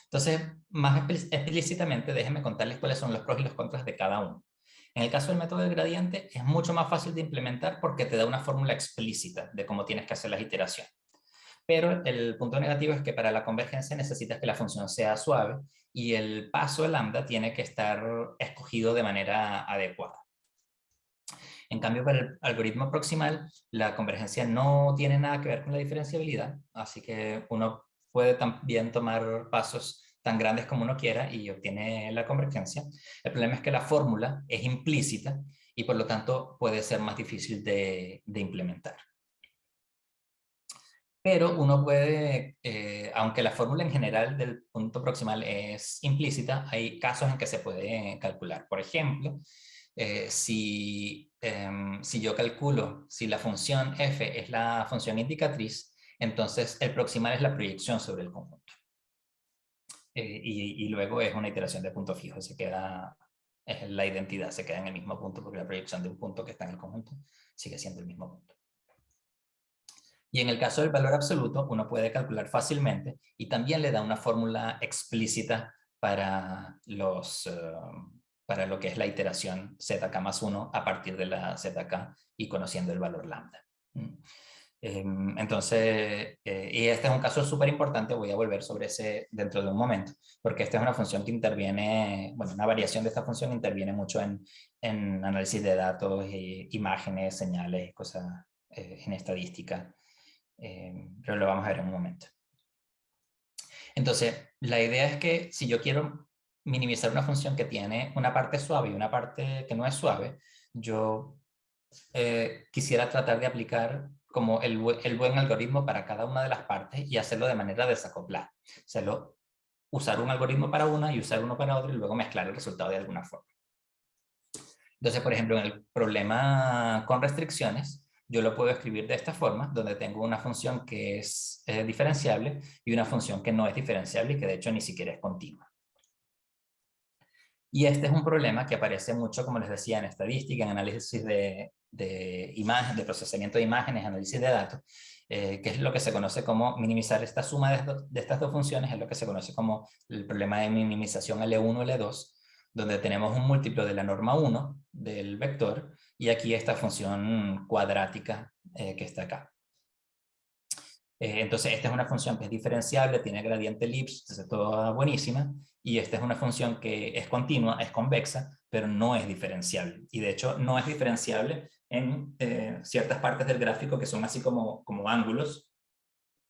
Entonces, más explícitamente, déjenme contarles cuáles son los pros y los contras de cada uno. En el caso del método del gradiente, es mucho más fácil de implementar porque te da una fórmula explícita de cómo tienes que hacer las iteraciones. Pero el punto negativo es que para la convergencia necesitas que la función sea suave y el paso de lambda tiene que estar escogido de manera adecuada. En cambio, para el algoritmo proximal, la convergencia no tiene nada que ver con la diferenciabilidad, así que uno puede también tomar pasos tan grandes como uno quiera y obtiene la convergencia. El problema es que la fórmula es implícita y por lo tanto puede ser más difícil de implementar. Pero uno puede, aunque la fórmula en general del punto proximal es implícita, hay casos en que se puede calcular. Por ejemplo, si yo calculo si la función f es la función indicatriz, entonces el proximal es la proyección sobre el conjunto. Y luego es una iteración de punto fijo, es la identidad, se queda en el mismo punto porque la proyección de un punto que está en el conjunto sigue siendo el mismo punto. Y en el caso del valor absoluto, uno puede calcular fácilmente y también le da una fórmula explícita para para lo que es la iteración zk más 1 a partir de la zk y conociendo el valor lambda. Entonces, y este es un caso súper importante, voy a volver sobre ese dentro de un momento, porque esta es una función que interviene, bueno, una variación de esta función interviene mucho en análisis de datos, imágenes, señales, cosas en estadística. Pero lo vamos a ver en un momento. Entonces, la idea es que si yo quiero minimizar una función que tiene una parte suave y una parte que no es suave, yo quisiera tratar de aplicar como el buen algoritmo para cada una de las partes y hacerlo de manera desacoplada. Usar un algoritmo para una y usar uno para otro y luego mezclar el resultado de alguna forma. Entonces, por ejemplo, en el problema con restricciones, yo lo puedo escribir de esta forma, donde tengo una función que es diferenciable y una función que no es diferenciable y que de hecho ni siquiera es continua. Y este es un problema que aparece mucho, como les decía, en estadística, en análisis de imagen, de procesamiento de imágenes, análisis de datos, que es lo que se conoce como minimizar esta suma de estas dos funciones, es lo que se conoce como el problema de minimización L1, L2, donde tenemos un múltiplo de la norma 1 del vector y aquí esta función cuadrática que está acá. Entonces esta es una función que es diferenciable, tiene gradiente Lipsch, entonces toda buenísima, y esta es una función que es continua, es convexa, pero no es diferenciable. Y de hecho no es diferenciable en ciertas partes del gráfico que son así como ángulos,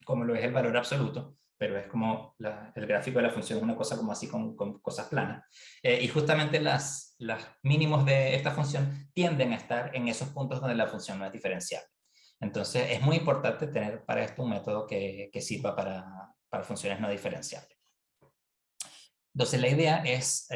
como lo es el valor absoluto, pero es como el gráfico de la función es una cosa como así con cosas planas. Y justamente los mínimos de esta función tienden a estar en esos puntos donde la función no es diferenciable. Entonces es muy importante tener para esto un método que sirva para funciones no diferenciables. Entonces la idea es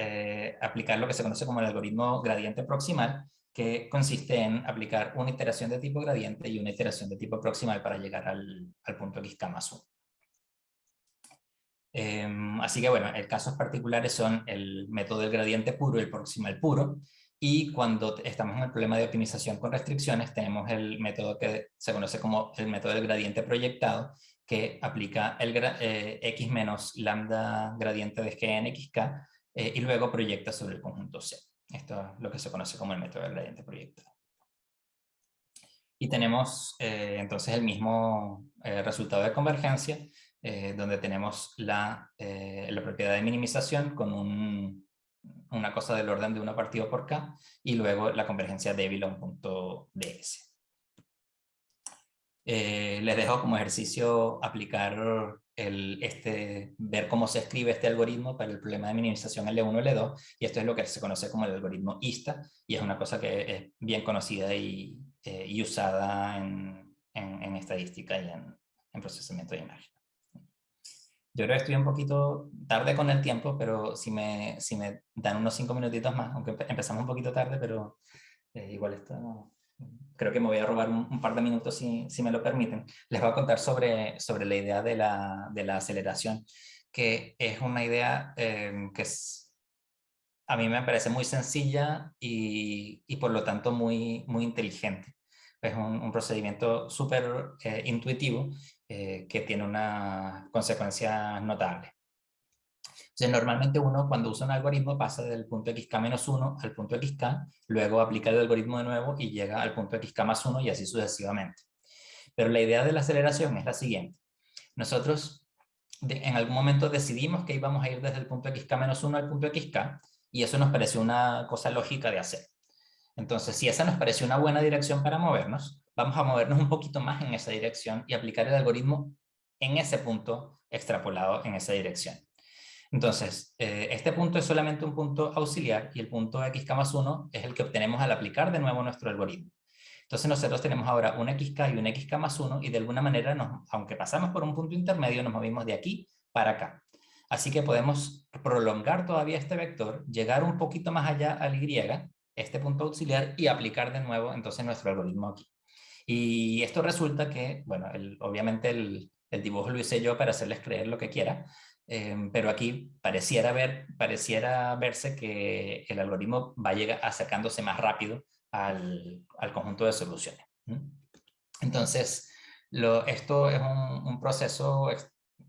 aplicar lo que se conoce como el algoritmo gradiente proximal, que consiste en aplicar una iteración de tipo gradiente y una iteración de tipo proximal para llegar al punto xk más 1. Así que bueno, casos particulares son el método del gradiente puro y el proximal puro, y cuando estamos en el problema de optimización con restricciones tenemos el método que se conoce como el método del gradiente proyectado, que aplica el x menos lambda gradiente de g en xk y luego proyecta sobre el conjunto C. Esto es lo que se conoce como el método del gradiente proyectado. Y tenemos entonces el mismo resultado de convergencia, donde tenemos la propiedad de minimización con una cosa del orden de 1 partido por k, y luego la convergencia débil a un punto ds. Les dejo como ejercicio aplicar ver cómo se escribe este algoritmo para el problema de minimización L1 L2, y esto es lo que se conoce como el algoritmo ISTA, y es una cosa que es bien conocida y usada en estadística y en procesamiento de imagen. Yo creo que estoy un poquito tarde con el tiempo, pero si me dan unos 5 minutitos más, aunque empezamos un poquito tarde, pero igual está... Creo que me voy a robar un par de minutos si me lo permiten. Les voy a contar sobre la idea de la aceleración, que es una idea que a mí me parece muy sencilla y por lo tanto muy inteligente. Es un procedimiento súper intuitivo que tiene unas consecuencias notables. Entonces, normalmente uno cuando usa un algoritmo pasa del punto xk-1 al punto xk, luego aplica el algoritmo de nuevo y llega al punto xk más 1 y así sucesivamente. Pero la idea de la aceleración es la siguiente. Nosotros en algún momento decidimos que íbamos a ir desde el punto xk-1 al punto xk, y eso nos pareció una cosa lógica de hacer. Entonces, si esa nos pareció una buena dirección para movernos, vamos a movernos un poquito más en esa dirección y aplicar el algoritmo en ese punto extrapolado en esa dirección. Entonces, este punto es solamente un punto auxiliar y el punto xk más 1 es el que obtenemos al aplicar de nuevo nuestro algoritmo. Entonces nosotros tenemos ahora un xk y un xk más 1 y de alguna manera, aunque pasamos por un punto intermedio, nos movimos de aquí para acá. Así que podemos prolongar todavía este vector, llegar un poquito más allá al y, este punto auxiliar, y aplicar de nuevo entonces nuestro algoritmo aquí. Y esto resulta que, bueno, obviamente el dibujo lo hice yo para hacerles creer lo que quiera, pero aquí pareciera verse que el algoritmo va acercándose más rápido al conjunto de soluciones. Entonces, esto es un proceso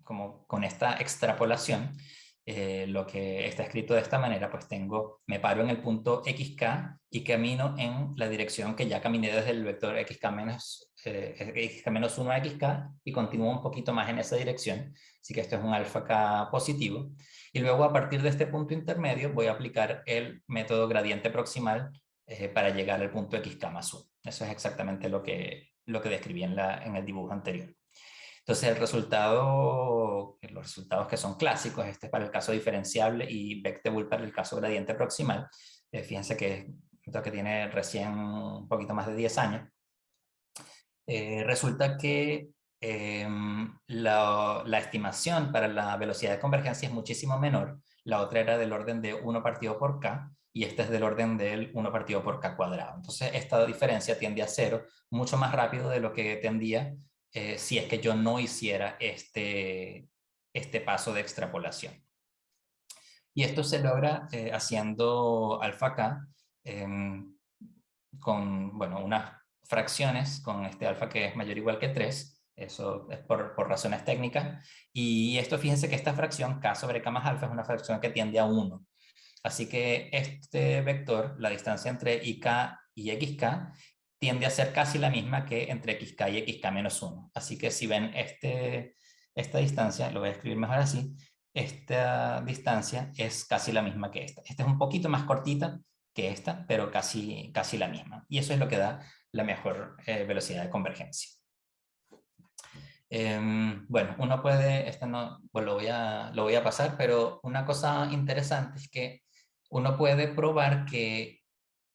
como con esta extrapolación. Lo que está escrito de esta manera, pues me paro en el punto xk y camino en la dirección que ya caminé desde el vector xk menos 1 a xk y continúo un poquito más en esa dirección. Así que esto es un alfa k positivo. Y luego a partir de este punto intermedio voy a aplicar el método gradiente proximal para llegar al punto xk más 1. Eso es exactamente lo que describí en el dibujo anterior. Entonces los resultados que son clásicos, este es para el caso diferenciable y Vectable para el caso gradiente proximal. Fíjense que esto que tiene recién un poquito más de 10 años. Resulta que la estimación para la velocidad de convergencia es muchísimo menor. La otra era del orden de 1 partido por k y esta es del orden del 1 partido por k cuadrado. Entonces esta diferencia tiende a 0 mucho más rápido de lo que tendía si es que yo no hiciera este paso de extrapolación. Y esto se logra haciendo alfa k con, bueno, unas fracciones con este alfa que es mayor o igual que 3. Eso es por razones técnicas. Y esto, fíjense que esta fracción k sobre k más alfa es una fracción que tiende a 1. Así que este vector, la distancia entre ik y xk, tiende a ser casi la misma que entre xk y xk menos 1. Así que si ven esta distancia, lo voy a escribir mejor así, esta distancia es casi la misma que esta. Esta es un poquito más cortita que esta, pero casi la misma. Y eso es lo que da la mejor velocidad de convergencia. Bueno, uno puede, este no, pues lo voy a pasar, pero una cosa interesante es que uno puede probar que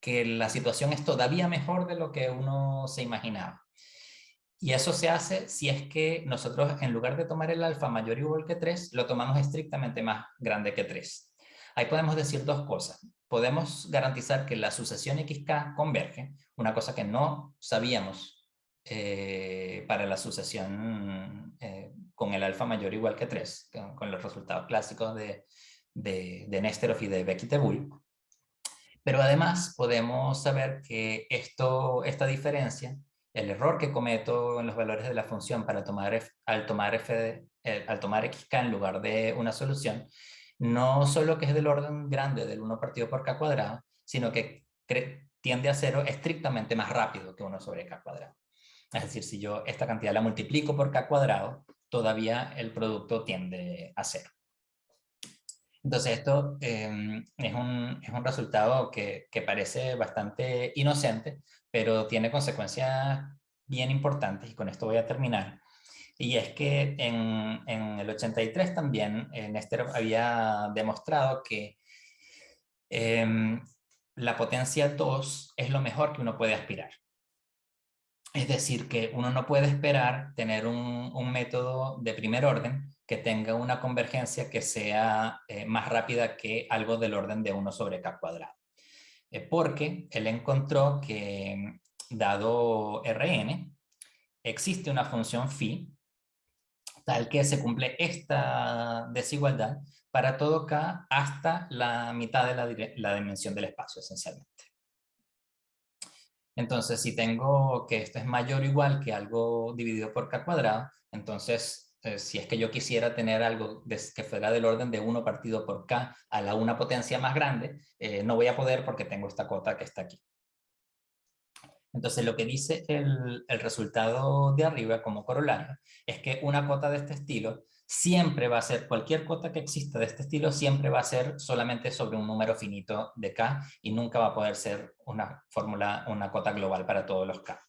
la situación es todavía mejor de lo que uno se imaginaba. Y eso se hace si es que nosotros, en lugar de tomar el alfa mayor o igual que 3, lo tomamos estrictamente más grande que 3. Ahí podemos decir dos cosas. Podemos garantizar que la sucesión XK converge, una cosa que no sabíamos para la sucesión con el alfa mayor o igual que 3, con los resultados clásicos de Nesterov y de Becky-Tebul. Pero además podemos saber que esta diferencia, el error que cometo en los valores de la función para al tomar xk en lugar de una solución, no solo que es del orden grande del 1 partido por k cuadrado, sino que tiende a cero estrictamente más rápido que 1 sobre k cuadrado. Es decir, si yo esta cantidad la multiplico por k cuadrado, todavía el producto tiende a cero. Entonces esto es un resultado que parece bastante inocente, pero tiene consecuencias bien importantes y con esto voy a terminar. Y es que en el 83 también Nesterov había demostrado que la potencia 2 es lo mejor que uno puede aspirar. Es decir, que uno no puede esperar tener un método de primer orden que tenga una convergencia que sea más rápida que algo del orden de 1 sobre k cuadrado. Porque él encontró que, dado Rn, existe una función phi tal que se cumple esta desigualdad para todo k hasta la mitad de la dimensión del espacio, esencialmente. Entonces, si tengo que esto es mayor o igual que algo dividido por k cuadrado, entonces, si es que yo quisiera tener algo que fuera del orden de 1 partido por k a la una potencia más grande, no voy a poder porque tengo esta cota que está aquí. Entonces, lo que dice el resultado de arriba como corolario es que una cota de este estilo siempre va a ser, cualquier cota que exista de este estilo, siempre va a ser solamente sobre un número finito de k y nunca va a poder ser una fórmula, una cota global para todos los k.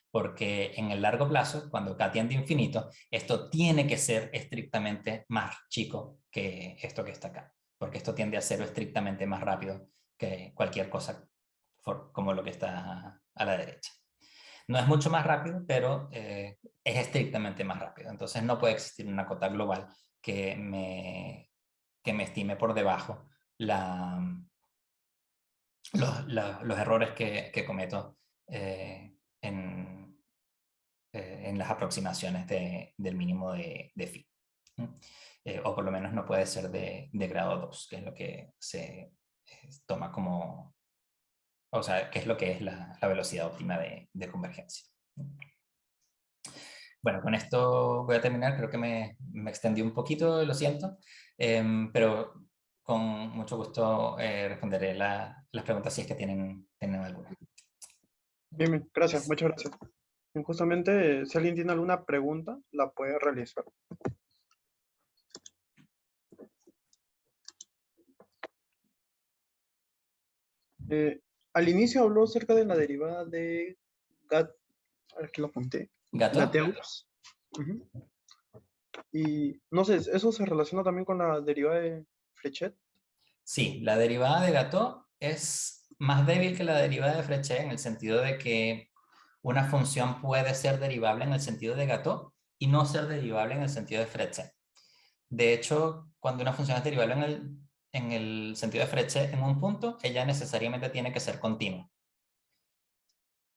Porque en el largo plazo, cuando k tiende a infinito, esto tiene que ser estrictamente más chico que esto que está acá. Porque esto tiende a ser estrictamente más rápido que cualquier cosa como lo que está a la derecha. No es mucho más rápido, pero es estrictamente más rápido. Entonces no puede existir una cota global que me estime por debajo los errores que cometo en las aproximaciones del mínimo de phi. O por lo menos no puede ser de grado 2, que es lo que se toma como, o sea, que es lo que es la velocidad óptima de convergencia. Bueno, con esto voy a terminar. Creo que me extendí un poquito, lo siento, pero con mucho gusto responderé las preguntas si es que tienen alguna. Bien, bien, gracias, muchas gracias. Justamente, si alguien tiene alguna pregunta, la puede realizar. Al inicio habló acerca de la derivada de aquí lo apunté. ¿Gato? Gateaux. Ujú. Y no sé, ¿eso se relaciona también con la derivada de Frechet? Sí, la derivada de Gato es más débil que la derivada de Frechet en el sentido de que una función puede ser derivable en el sentido de Gato y no ser derivable en el sentido de Frechet. De hecho, cuando una función es derivable en el sentido de Frechet en un punto, ella necesariamente tiene que ser continua.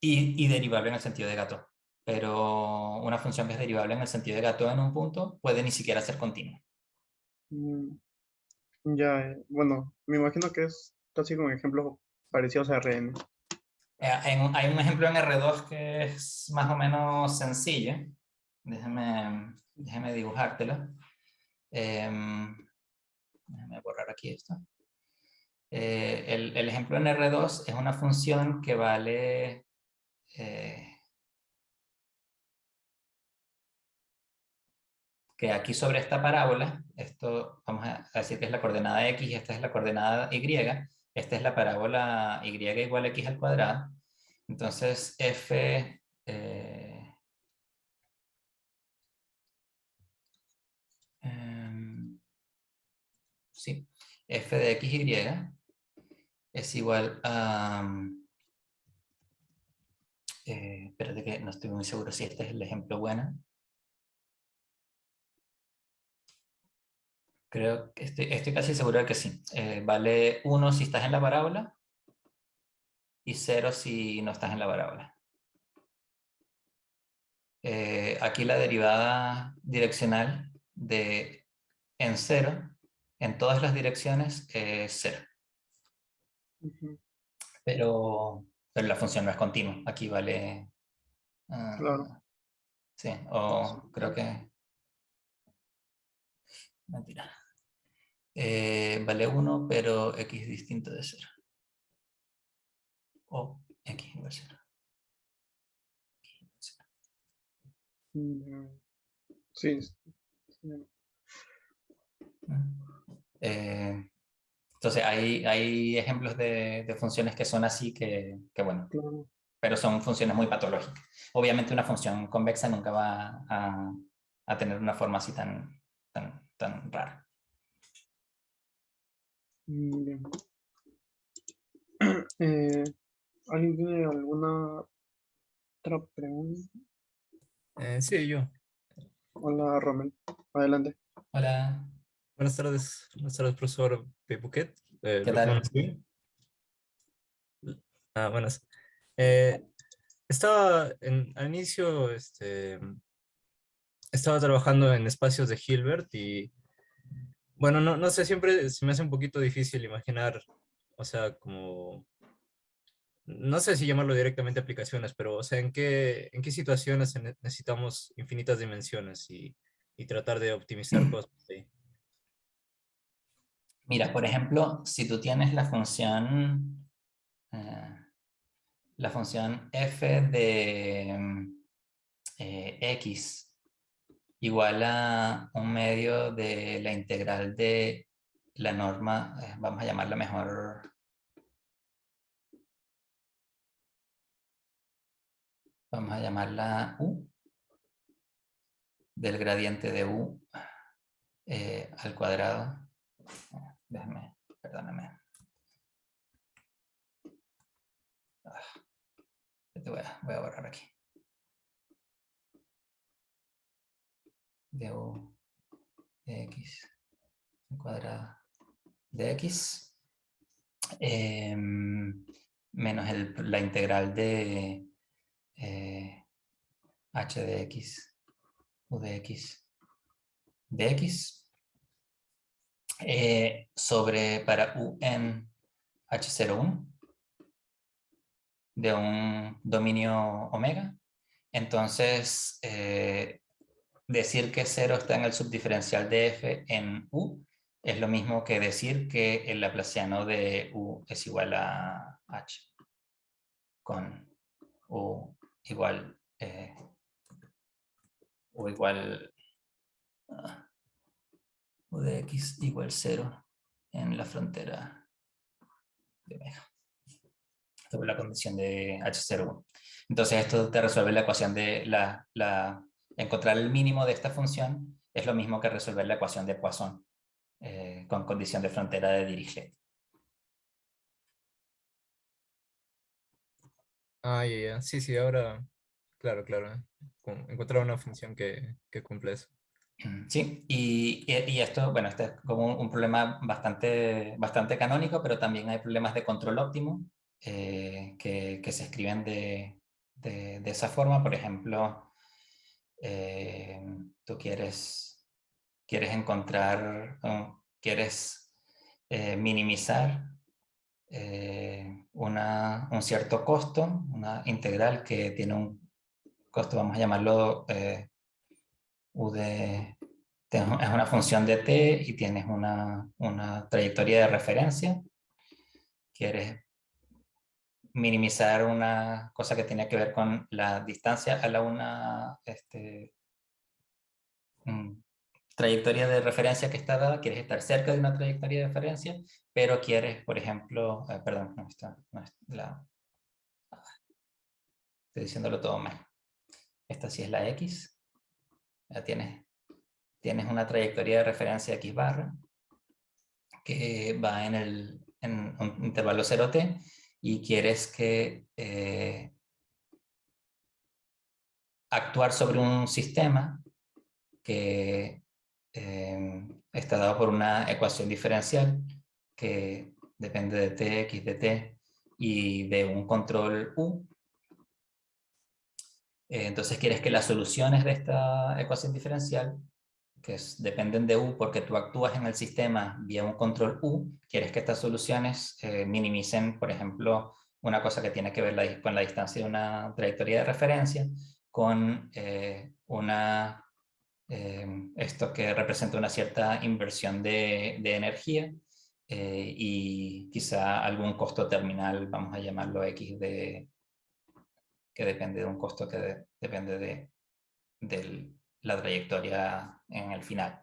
Y derivable en el sentido de Gato. Pero una función que es derivable en el sentido de Gato en un punto puede ni siquiera ser continua. Mm, ya, bueno, me imagino que es casi con ejemplos parecidos a RN. Hay un ejemplo en R2 que es más o menos sencillo. Déjame dibujártelo. Déjame borrar aquí esto. El ejemplo en R2 es una función que vale que aquí sobre esta parábola, esto vamos a decir que es la coordenada x y esta es la coordenada y, esta es la parábola y igual a x al cuadrado. Entonces f sí. F de x, y es igual a... espérate que no estoy muy seguro si este es el ejemplo bueno. Creo que estoy casi seguro de que sí. Vale 1 si estás en la parábola y 0 si no estás en la parábola. Aquí la derivada direccional de en 0, en todas las direcciones, es 0. Ujú, Pero la función no es continua. Aquí vale... claro. sí, Entonces, o creo que... Mentira. Vale 1, pero x distinto de 0. O x igual 0. mm, sí, sí, Entonces hay ejemplos de funciones que son así que bueno, claro. pero son funciones muy patológicas. Obviamente una función convexa nunca va a tener una forma así tan rara. Bien. Eh, ¿Alguien tiene alguna otra pregunta? Sí, yo. Hola, Romel. Adelante. Hola, Buenas tardes, profesor Pepuquet. ¿qué ¿Lo tal? conoce bien? Buenas. Eh, al inicio, estaba trabajando en espacios de Hilbert y, bueno, no sé, siempre se me hace un poquito difícil imaginar, o sea, como, no sé si llamarlo directamente aplicaciones, pero, o sea, ¿en qué situaciones necesitamos infinitas dimensiones y tratar de optimizar cosas ahí? Mira, por ejemplo, si tú tienes la función f de x igual a un medio de la integral de la norma, vamos a llamarla mejor, vamos a llamarla u, del gradiente de u al cuadrado. Déjame, perdóname. Te voy a borrar aquí. De u de x al cuadrado de x menos la integral de h de x, u de x, de x, sobre para u en h01 de un dominio omega. Entonces, decir que 0 está en el subdiferencial de f en u es lo mismo que decir que el laplaciano de u es igual a h, con u igual, u igual, u de x igual 0 en la frontera de omega. Esto es la condición de h01. Entonces esto te resuelve la ecuación de encontrar el mínimo de esta función es lo mismo que resolver la ecuación de Poisson con condición de frontera de Dirichlet. Ya, ya. Sí, sí, ahora, claro, claro. Encontrar una función que cumple eso. Sí, y esto, bueno, este es como un problema bastante canónico, pero también hay problemas de control óptimo que se escriben de esa forma. Por ejemplo, tú quieres encontrar, quieres minimizar un cierto costo, una integral que tiene un costo, vamos a llamarlo u de, es una función de t y tienes una trayectoria de referencia. Quieres minimizar una cosa que tiene que ver con la distancia a una trayectoria de referencia que está dada, quieres estar cerca de una trayectoria de referencia, pero quieres, por ejemplo, perdón, no es estoy diciéndolo todo mal. Esta sí es la X, ya tienes una trayectoria de referencia X barra, que va en un intervalo 0t y quieres que actuar sobre un sistema que está dado por una ecuación diferencial que depende de t, x de t y de un control u. Entonces quieres que las soluciones de esta ecuación diferencial, dependen de u porque tú actúas en el sistema vía un control u, quieres que estas soluciones minimicen, por ejemplo, una cosa que tiene que ver con la distancia de una trayectoria de referencia, con esto que representa una cierta inversión de energía y quizá algún costo terminal, vamos a llamarlo x que depende de un costo que depende de la trayectoria en el final.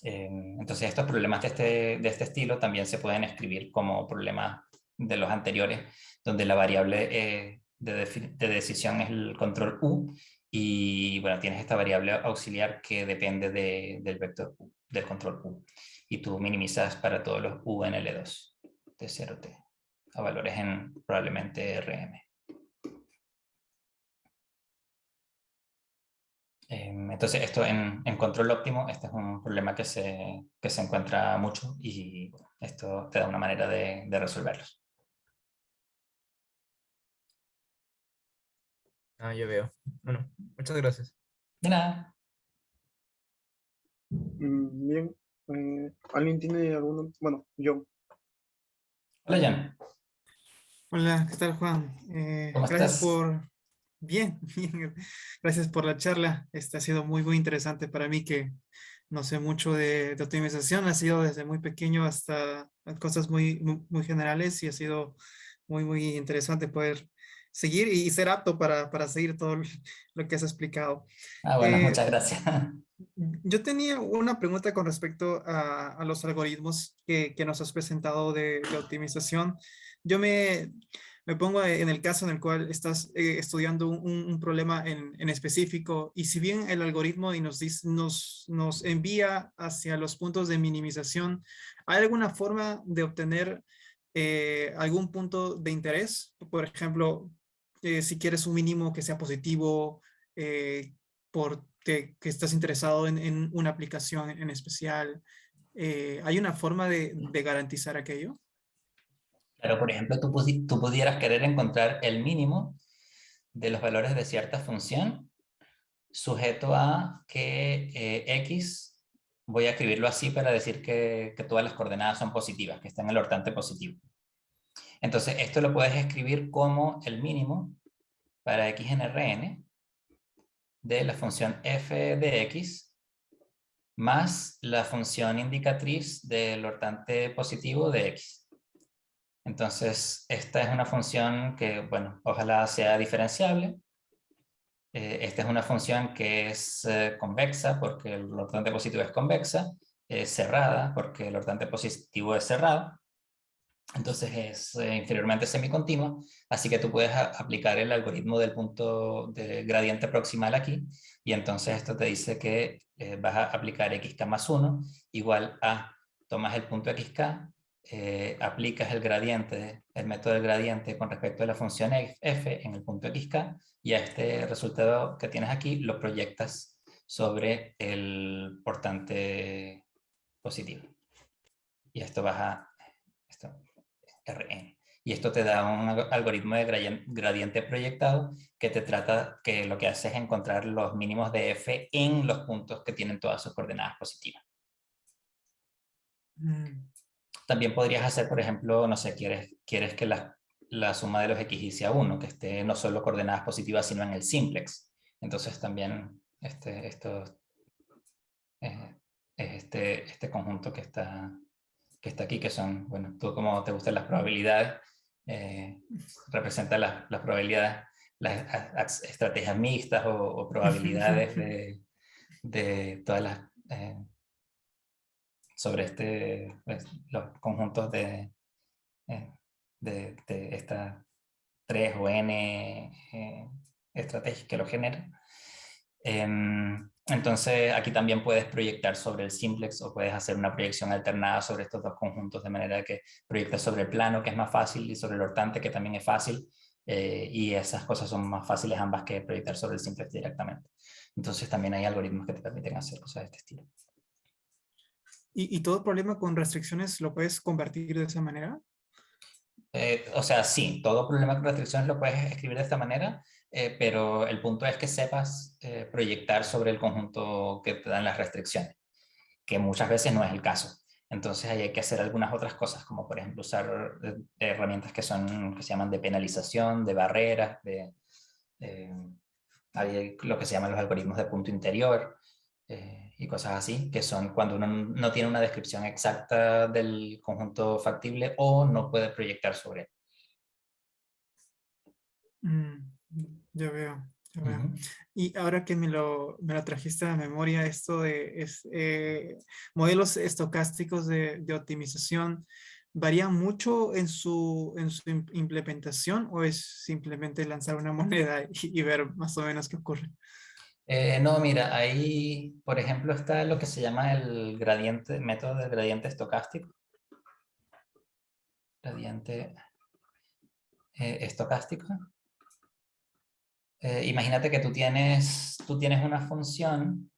Entonces estos problemas de este estilo también se pueden escribir como problemas de los anteriores, donde la variable de decisión es el control u, y bueno, tienes esta variable auxiliar que depende del vector u, del control u, y tú minimizas para todos los u en L2 de 0t a valores en probablemente Rm. Entonces esto en control óptimo, este es un problema que se encuentra mucho y bueno, esto te da una manera de resolverlos. Ah, ya veo. Bueno, muchas gracias. De nada. Bien. ¿Alguien tiene alguno? Bueno, yo. Hola, Jan. Hola, ¿qué tal, Juan? ¿Cómo Gracias estás? por... Bien, bien. Gracias por la charla. Ha sido muy, muy interesante para mí que no sé mucho de optimización. Ha sido desde muy pequeño hasta cosas muy, muy, muy generales y ha sido muy, muy interesante poder seguir y ser apto para seguir todo lo que has explicado. Ah, bueno, Eh, muchas gracias. yo tenía una pregunta con respecto a los algoritmos que nos has presentado de optimización. Yo me pongo en el caso en el cual estás estudiando un problema en específico y si bien el algoritmo y nos envía hacia los puntos de minimización, ¿hay alguna forma de obtener algún punto de interés? Por ejemplo, si quieres un mínimo que sea positivo, que estás interesado en una aplicación en especial, ¿hay una forma de garantizar aquello? Pero, por ejemplo, tú pudieras querer encontrar el mínimo de los valores de cierta función sujeto a que x, voy a escribirlo así para decir que todas las coordenadas son positivas, que están en el hortante positivo. Entonces, esto lo puedes escribir como el mínimo para x en Rn de la función f de x más la función indicatriz del hortante positivo de x. Entonces, esta es una función que, bueno, ojalá sea diferenciable. Esta es una función que es convexa porque el hortante positivo es convexa, es cerrada porque el hortante positivo es cerrado. Entonces es inferiormente semicontinua, así que tú puedes aplicar el algoritmo del punto de gradiente proximal aquí, y entonces esto te dice que vas a aplicar xk más 1 igual a, tomas el punto xk, aplicas el gradiente, el método del gradiente con respecto a la función f en el punto xk, y a este resultado que tienes aquí lo proyectas sobre el portante positivo. Y esto baja, esto, Rn. Y esto te da un algoritmo de gradiente proyectado que que lo que hace es encontrar los mínimos de f en los puntos que tienen todas sus coordenadas positivas. También podrías hacer, por ejemplo, no sé, quieres que la suma de los x sea 1, que esté no solo coordenadas positivas, sino en el simplex. Entonces también esto es este conjunto que está aquí, que son, bueno, tú como te gustan las probabilidades, representa las probabilidades, las estrategias mixtas o probabilidades de todas las, sobre los conjuntos de estas 3 o n estrategias que lo generan. Entonces aquí también puedes proyectar sobre el simplex o puedes hacer una proyección alternada sobre estos dos conjuntos, de manera que proyectes sobre el plano, que es más fácil, y sobre el hortante, que también es fácil, y esas cosas son más fáciles ambas que proyectar sobre el simplex directamente. Entonces también hay algoritmos que te permiten hacer cosas de este estilo. ¿Y todo problema con restricciones lo puedes convertir de esa manera? O sea, sí, todo problema con restricciones lo puedes escribir de esta manera, pero el punto es que sepas proyectar sobre el conjunto que te dan las restricciones, que muchas veces no es el caso. Entonces ahí hay que hacer algunas otras cosas, como por ejemplo usar herramientas que se llaman de penalización, de barreras, hay lo que se llaman los algoritmos de punto interior, y cosas así, que son cuando uno no tiene una descripción exacta del conjunto factible o no puede proyectar sobre él. Ya veo, ya veo. Ujú. Y ahora que me lo trajiste a la memoria, esto de modelos estocásticos de optimización, ¿varía mucho en su implementación o es simplemente lanzar una moneda y ver más o menos qué ocurre? No, mira, ahí, por ejemplo, está lo que se llama el gradiente, método del gradiente estocástico. Gradiente estocástico. Imagínate que tú tienes una función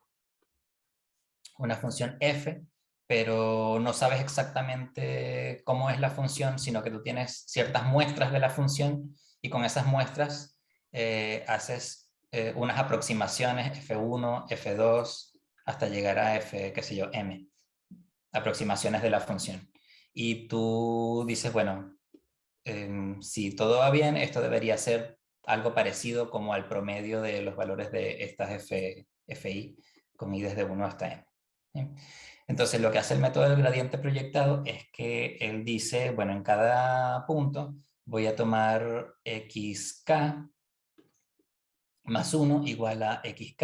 f, pero no sabes exactamente cómo es la función, sino que tú tienes ciertas muestras de la función y con esas muestras haces unas aproximaciones f1, f2, hasta llegar a f, qué sé yo, m, aproximaciones de la función. Y tú dices, bueno, si todo va bien, esto debería ser algo parecido como al promedio de los valores de estas fi, con i desde 1 hasta m. ¿Sí? Entonces, lo que hace el método del gradiente proyectado es que él dice, bueno, en cada punto voy a tomar xk más 1 igual a xk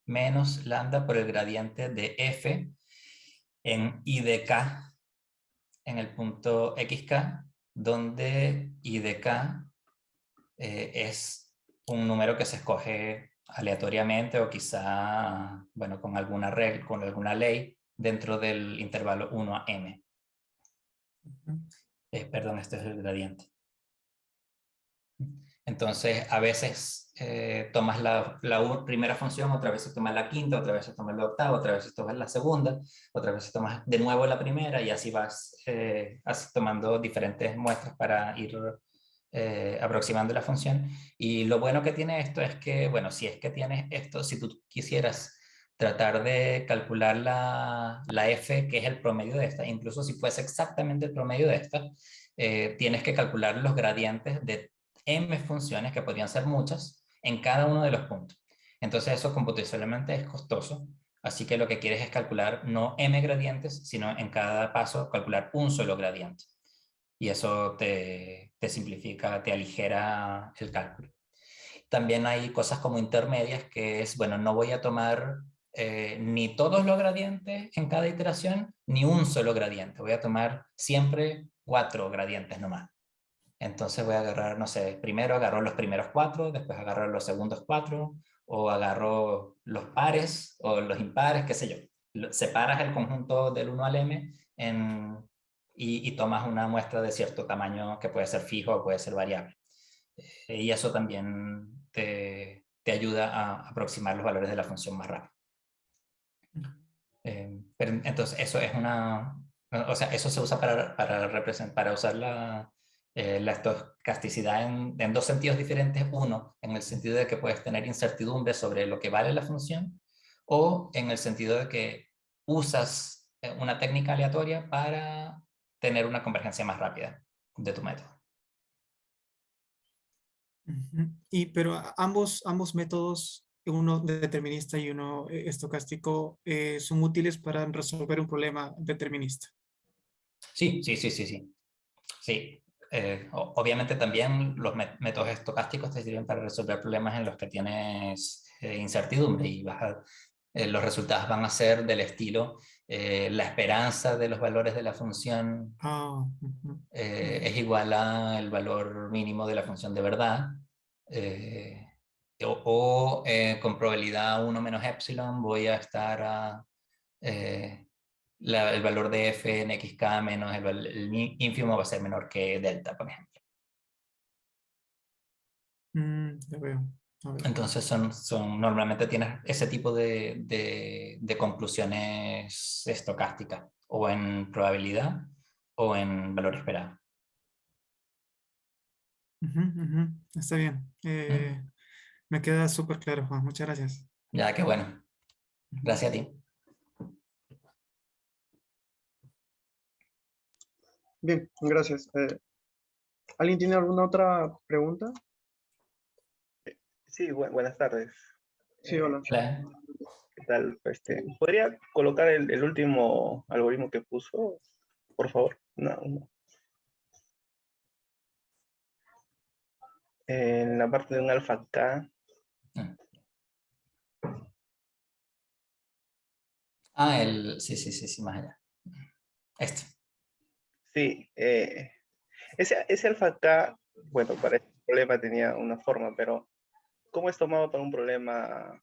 menos lambda por el gradiente de f en i de k en el punto xk, donde i de k es un número que se escoge aleatoriamente o quizá, bueno, con alguna regla, con alguna ley dentro del intervalo 1 a m. Perdón, este es el gradiente. Entonces, a veces tomas la primera función, otra vez tomas la quinta, otra vez tomas la octava, otra vez tomas la segunda, otra vez tomas de nuevo la primera, y así vas tomando diferentes muestras para ir aproximando la función. Y lo bueno que tiene esto es que, bueno, si es que tienes esto, si tú quisieras tratar de calcular la f, que es el promedio de esta, incluso si fuese exactamente el promedio de esta, tienes que calcular los gradientes de m funciones, que podrían ser muchas, en cada uno de los puntos. Entonces eso computacionalmente es costoso, así que lo que quieres es calcular no m gradientes, sino en cada paso calcular un solo gradiente. Y eso te simplifica, te aligera el cálculo. También hay cosas como intermedias, que es, bueno, no voy a tomar ni todos los gradientes en cada iteración, ni un solo gradiente. Voy a tomar siempre 4 gradientes nomás. Entonces voy a agarrar, no sé, primero agarro los primeros 4, después agarro los segundos 4, o agarro los pares o los impares, qué sé yo. Separas el conjunto del 1 al m y tomas una muestra de cierto tamaño, que puede ser fijo o puede ser variable. Y eso también te ayuda a aproximar los valores de la función más rápido. Pero entonces eso es o sea, eso se usa para usar la estocasticidad en dos sentidos diferentes. Uno, en el sentido de que puedes tener incertidumbre sobre lo que vale la función, o en el sentido de que usas una técnica aleatoria para tener una convergencia más rápida de tu método. Pero ambos métodos, uno determinista y uno estocástico, son útiles para resolver un problema determinista. Sí. Sí, obviamente también los métodos estocásticos te sirven para resolver problemas en los que tienes incertidumbre, y los resultados van a ser del estilo, la esperanza de los valores de la función es igual al valor mínimo de la función de verdad, con probabilidad 1 menos epsilon voy a estar a el valor de f en xk menos el ínfimo va a ser menor que delta, por ejemplo. Ya veo. A ver. Entonces normalmente tienes ese tipo de conclusiones estocásticas, o en probabilidad o en valor esperado. Está bien. Me queda súper claro, Juan. Muchas gracias. Ya, qué bueno. Gracias a ti. Bien, gracias. ¿Alguien tiene alguna otra pregunta? Sí, buenas tardes. Sí, hola. Hola. ¿Qué tal? ¿Podría colocar el último algoritmo que puso, por favor? No. En la parte de un alfa K. Sí, más allá. Este. Sí, ese alfa K, bueno, para este problema tenía una forma, pero ¿cómo es tomado para un problema,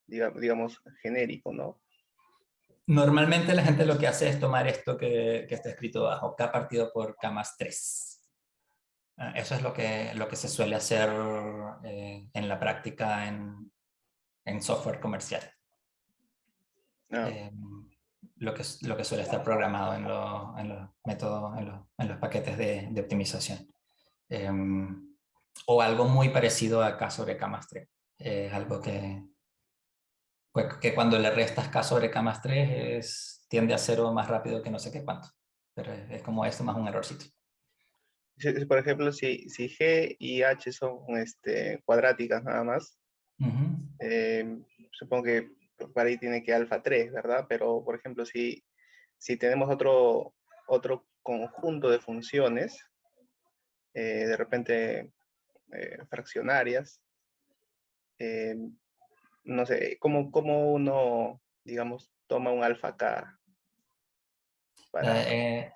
digamos, genérico, no? Normalmente la gente lo que hace es tomar esto que está escrito abajo, K partido por K más 3. Eso es lo que se suele hacer en la práctica en software comercial. No. Lo que suele estar programado en los métodos, en los paquetes de optimización. O algo muy parecido a K sobre K más 3. Es algo que cuando le restas K sobre K más 3 tiende a cero más rápido que no sé qué cuánto. Pero es como esto más un errorcito. Por ejemplo, si G y H son cuadráticas nada más, supongo que para ahí tiene que alfa 3, ¿verdad? Pero, por ejemplo, si tenemos otro conjunto de funciones, de repente fraccionarias, no sé, ¿cómo uno, digamos, toma un alfa K para...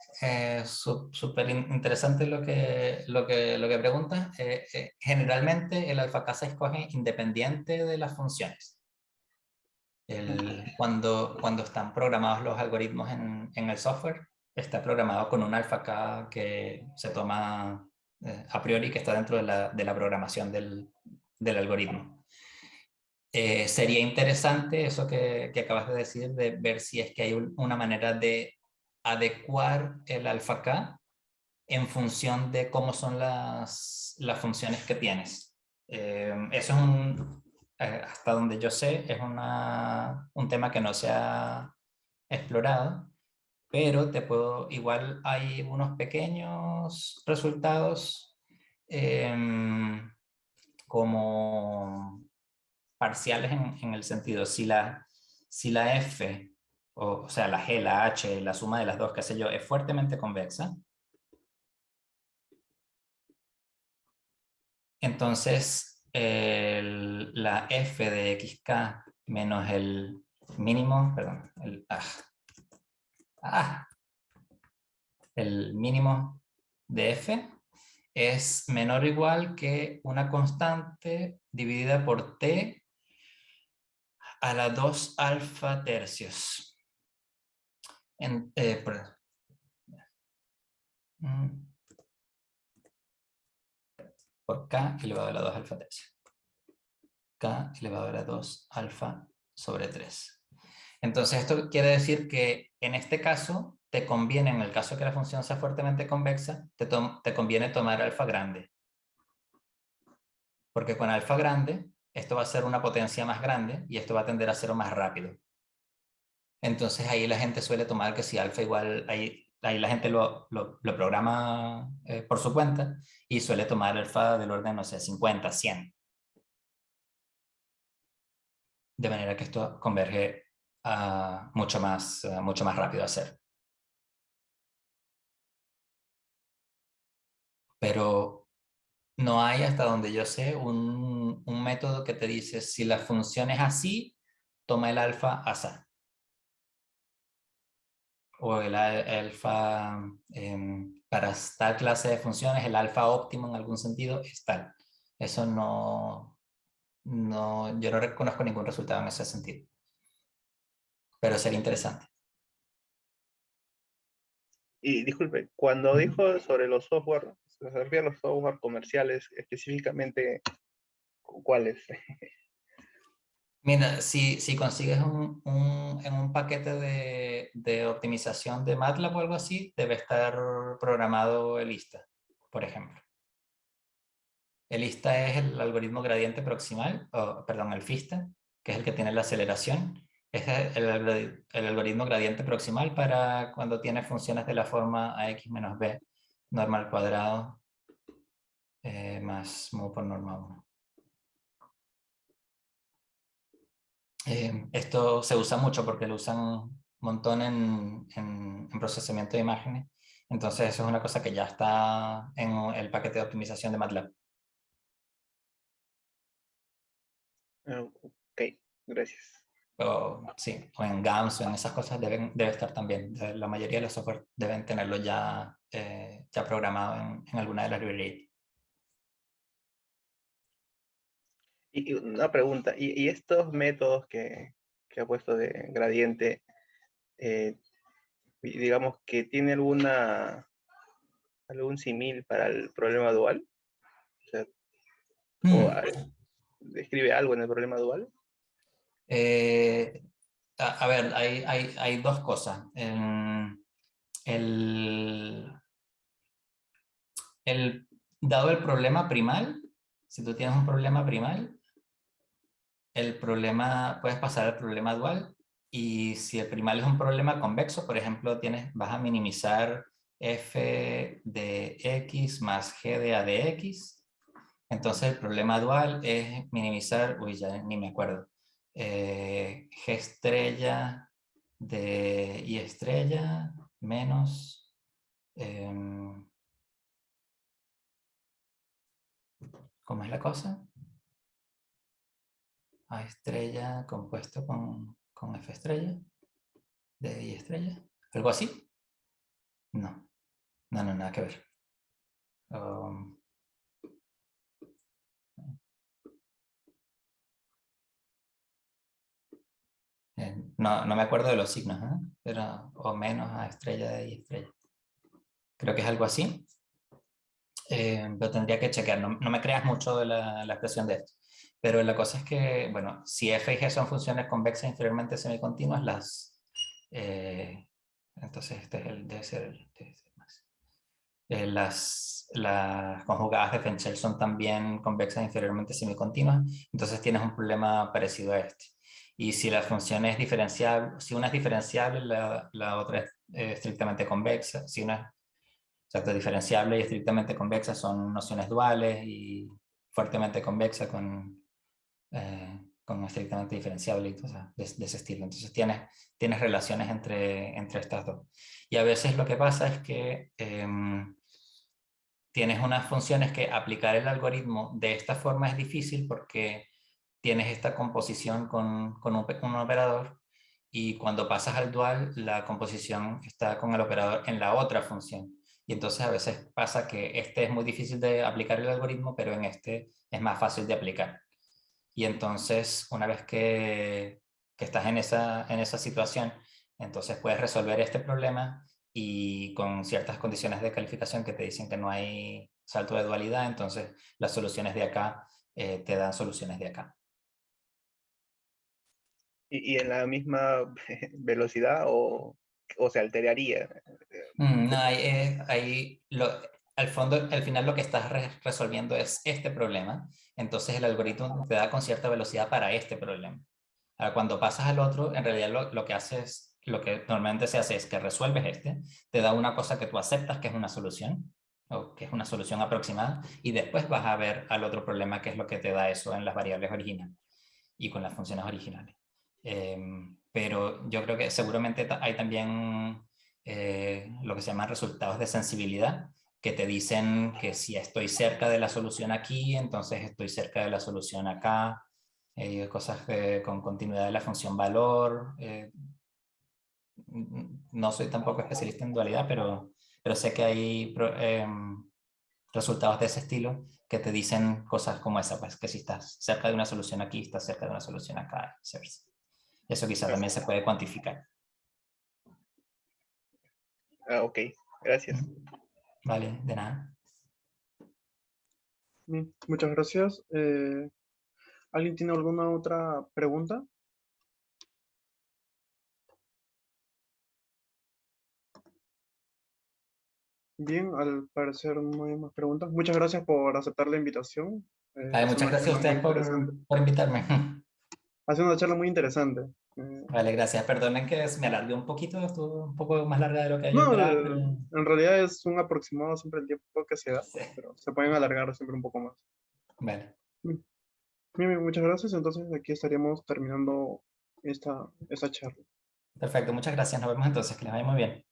Súper interesante lo que preguntas. Generalmente el alfa K se escoge independiente de las funciones. Cuando están programados los algoritmos en el software, está programado con un alfa K que se toma a priori, que está dentro de la programación del algoritmo. Sería interesante eso que acabas de decir, de ver si es que hay una manera de adecuar el alfa K en función de cómo son las funciones que tienes. Eso es hasta donde yo sé, es un tema que no se ha explorado, pero igual hay unos pequeños resultados como parciales en el sentido, si la F, o sea, la G, la H, la suma de las dos, qué sé yo, es fuertemente convexa, entonces la F de xk menos el mínimo, perdón, el mínimo de F es menor o igual que una constante dividida por t a la 2 alfa tercios. Por k elevado a la 2 alfa tercios. K elevado a la 2 alfa sobre 3. Entonces esto quiere decir que en este caso te conviene, en el caso que la función sea fuertemente convexa, te conviene tomar alfa grande. Porque con alfa grande, esto va a ser una potencia más grande y esto va a tender a cero más rápido. Entonces ahí la gente suele tomar que si alfa igual, ahí la gente lo programa por su cuenta y suele tomar alfa del orden, no sé, 50, 100. De manera que esto converge mucho más rápido a hacer. Pero no hay, hasta donde yo sé, un método que te dice si la función es así, toma el alfa así. O el alfa, para tal clase de funciones, el alfa óptimo en algún sentido es tal. Eso no no, yo no reconozco ningún resultado en ese sentido, pero sería interesante. Y disculpe, cuando dijo sobre los software, se refiere a los software comerciales, específicamente, ¿cuáles? Mira, si consigues en un paquete de optimización de MATLAB o algo así, debe estar programado el ISTA, por ejemplo. El ISTA es el algoritmo gradiente proximal, perdón, el FISTA, que es el que tiene la aceleración. Es el algoritmo gradiente proximal para cuando tiene funciones de la forma ax menos b norma al cuadrado más mu por norma 1. Esto se usa mucho porque lo usan un montón en procesamiento de imágenes. Entonces eso es una cosa que ya está en el paquete de optimización de MATLAB. Ok, gracias. Sí, o en GAMS o en esas cosas debe estar también. La mayoría de los software deben tenerlo ya, ya programado en alguna de las librerías. Y una pregunta, ¿y estos métodos que ha puesto de gradiente, digamos que tiene algún símil para el problema dual? O sea, o describe algo en el problema dual. A ver, hay dos cosas. El, dado el problema primal, si tú tienes un problema primal, el problema, puedes pasar al problema dual, y si el primal es un problema convexo, por ejemplo, vas a minimizar f de x más g de a de x. Entonces el problema dual es minimizar, uy, ya ni me acuerdo, g estrella de y estrella menos ¿cómo es la cosa? A estrella compuesto con F estrella de y estrella. ¿Algo así? No, nada que ver. No me acuerdo de los signos, ¿eh? Pero o menos a estrella de y estrella. Creo que es algo así. Lo tendría que chequear. No me creas mucho de la expresión de esto. Pero la cosa es que, bueno, si f y g son funciones convexas inferiormente semicontinuas, entonces este es debe ser más. Las conjugadas de Fenchel son también convexas inferiormente semicontinuas, entonces tienes un problema parecido a este. Y si la función es diferenciable, si una es diferenciable, la otra es estrictamente convexa. Si una es exacto, diferenciable y estrictamente convexa son nociones duales, y fuertemente convexa con estrictamente diferenciable y cosas de ese estilo. Entonces tienes relaciones entre estas dos. Y a veces lo que pasa es que tienes unas funciones que aplicar el algoritmo de esta forma es difícil porque tienes esta composición con un operador, y cuando pasas al dual la composición está con el operador en la otra función. Y entonces a veces pasa que este es muy difícil de aplicar el algoritmo, pero en este es más fácil de aplicar. Y entonces una vez que estás en esa situación, entonces puedes resolver este problema, y con ciertas condiciones de calificación que te dicen que no hay salto de dualidad, entonces las soluciones de acá te dan soluciones de acá. ¿Y en la misma velocidad o se alteraría? No, al final lo que estás resolviendo es este problema, entonces el algoritmo te da con cierta velocidad para este problema. Ahora, cuando pasas al otro, en realidad lo que haces, lo que normalmente se hace es que resuelves te da una cosa que tú aceptas que es una solución, o que es una solución aproximada, y después vas a ver al otro problema, que es lo que te da eso en las variables originales y con las funciones originales. Pero yo creo que seguramente hay también lo que se llaman resultados de sensibilidad, que te dicen que si estoy cerca de la solución aquí, entonces estoy cerca de la solución acá. Cosas con continuidad de la función valor. No soy tampoco especialista en dualidad, pero sé que hay resultados de ese estilo que te dicen cosas como esa, pues que si estás cerca de una solución aquí, estás cerca de una solución acá, y viceversa. Eso quizás también se puede cuantificar. Ok, gracias. Vale, de nada. Bien, muchas gracias. ¿Alguien tiene alguna otra pregunta? Bien, al parecer no hay más preguntas. Muchas gracias por aceptar la invitación. Vale, Es muchas una gracias a charla muy ustedes interesante. por invitarme. Ha sido una charla muy interesante. Vale, gracias. Perdonen que me alargué un poquito, estuvo un poco más larga de lo que yo No, esperaba, pero en realidad es un aproximado siempre el tiempo que se da, sí. pero se pueden alargar siempre un poco más. Vale, Bien, bien, muchas gracias. Entonces aquí estaríamos terminando esta charla. perfecto. Muchas gracias. Nos vemos entonces. Que les vaya muy bien.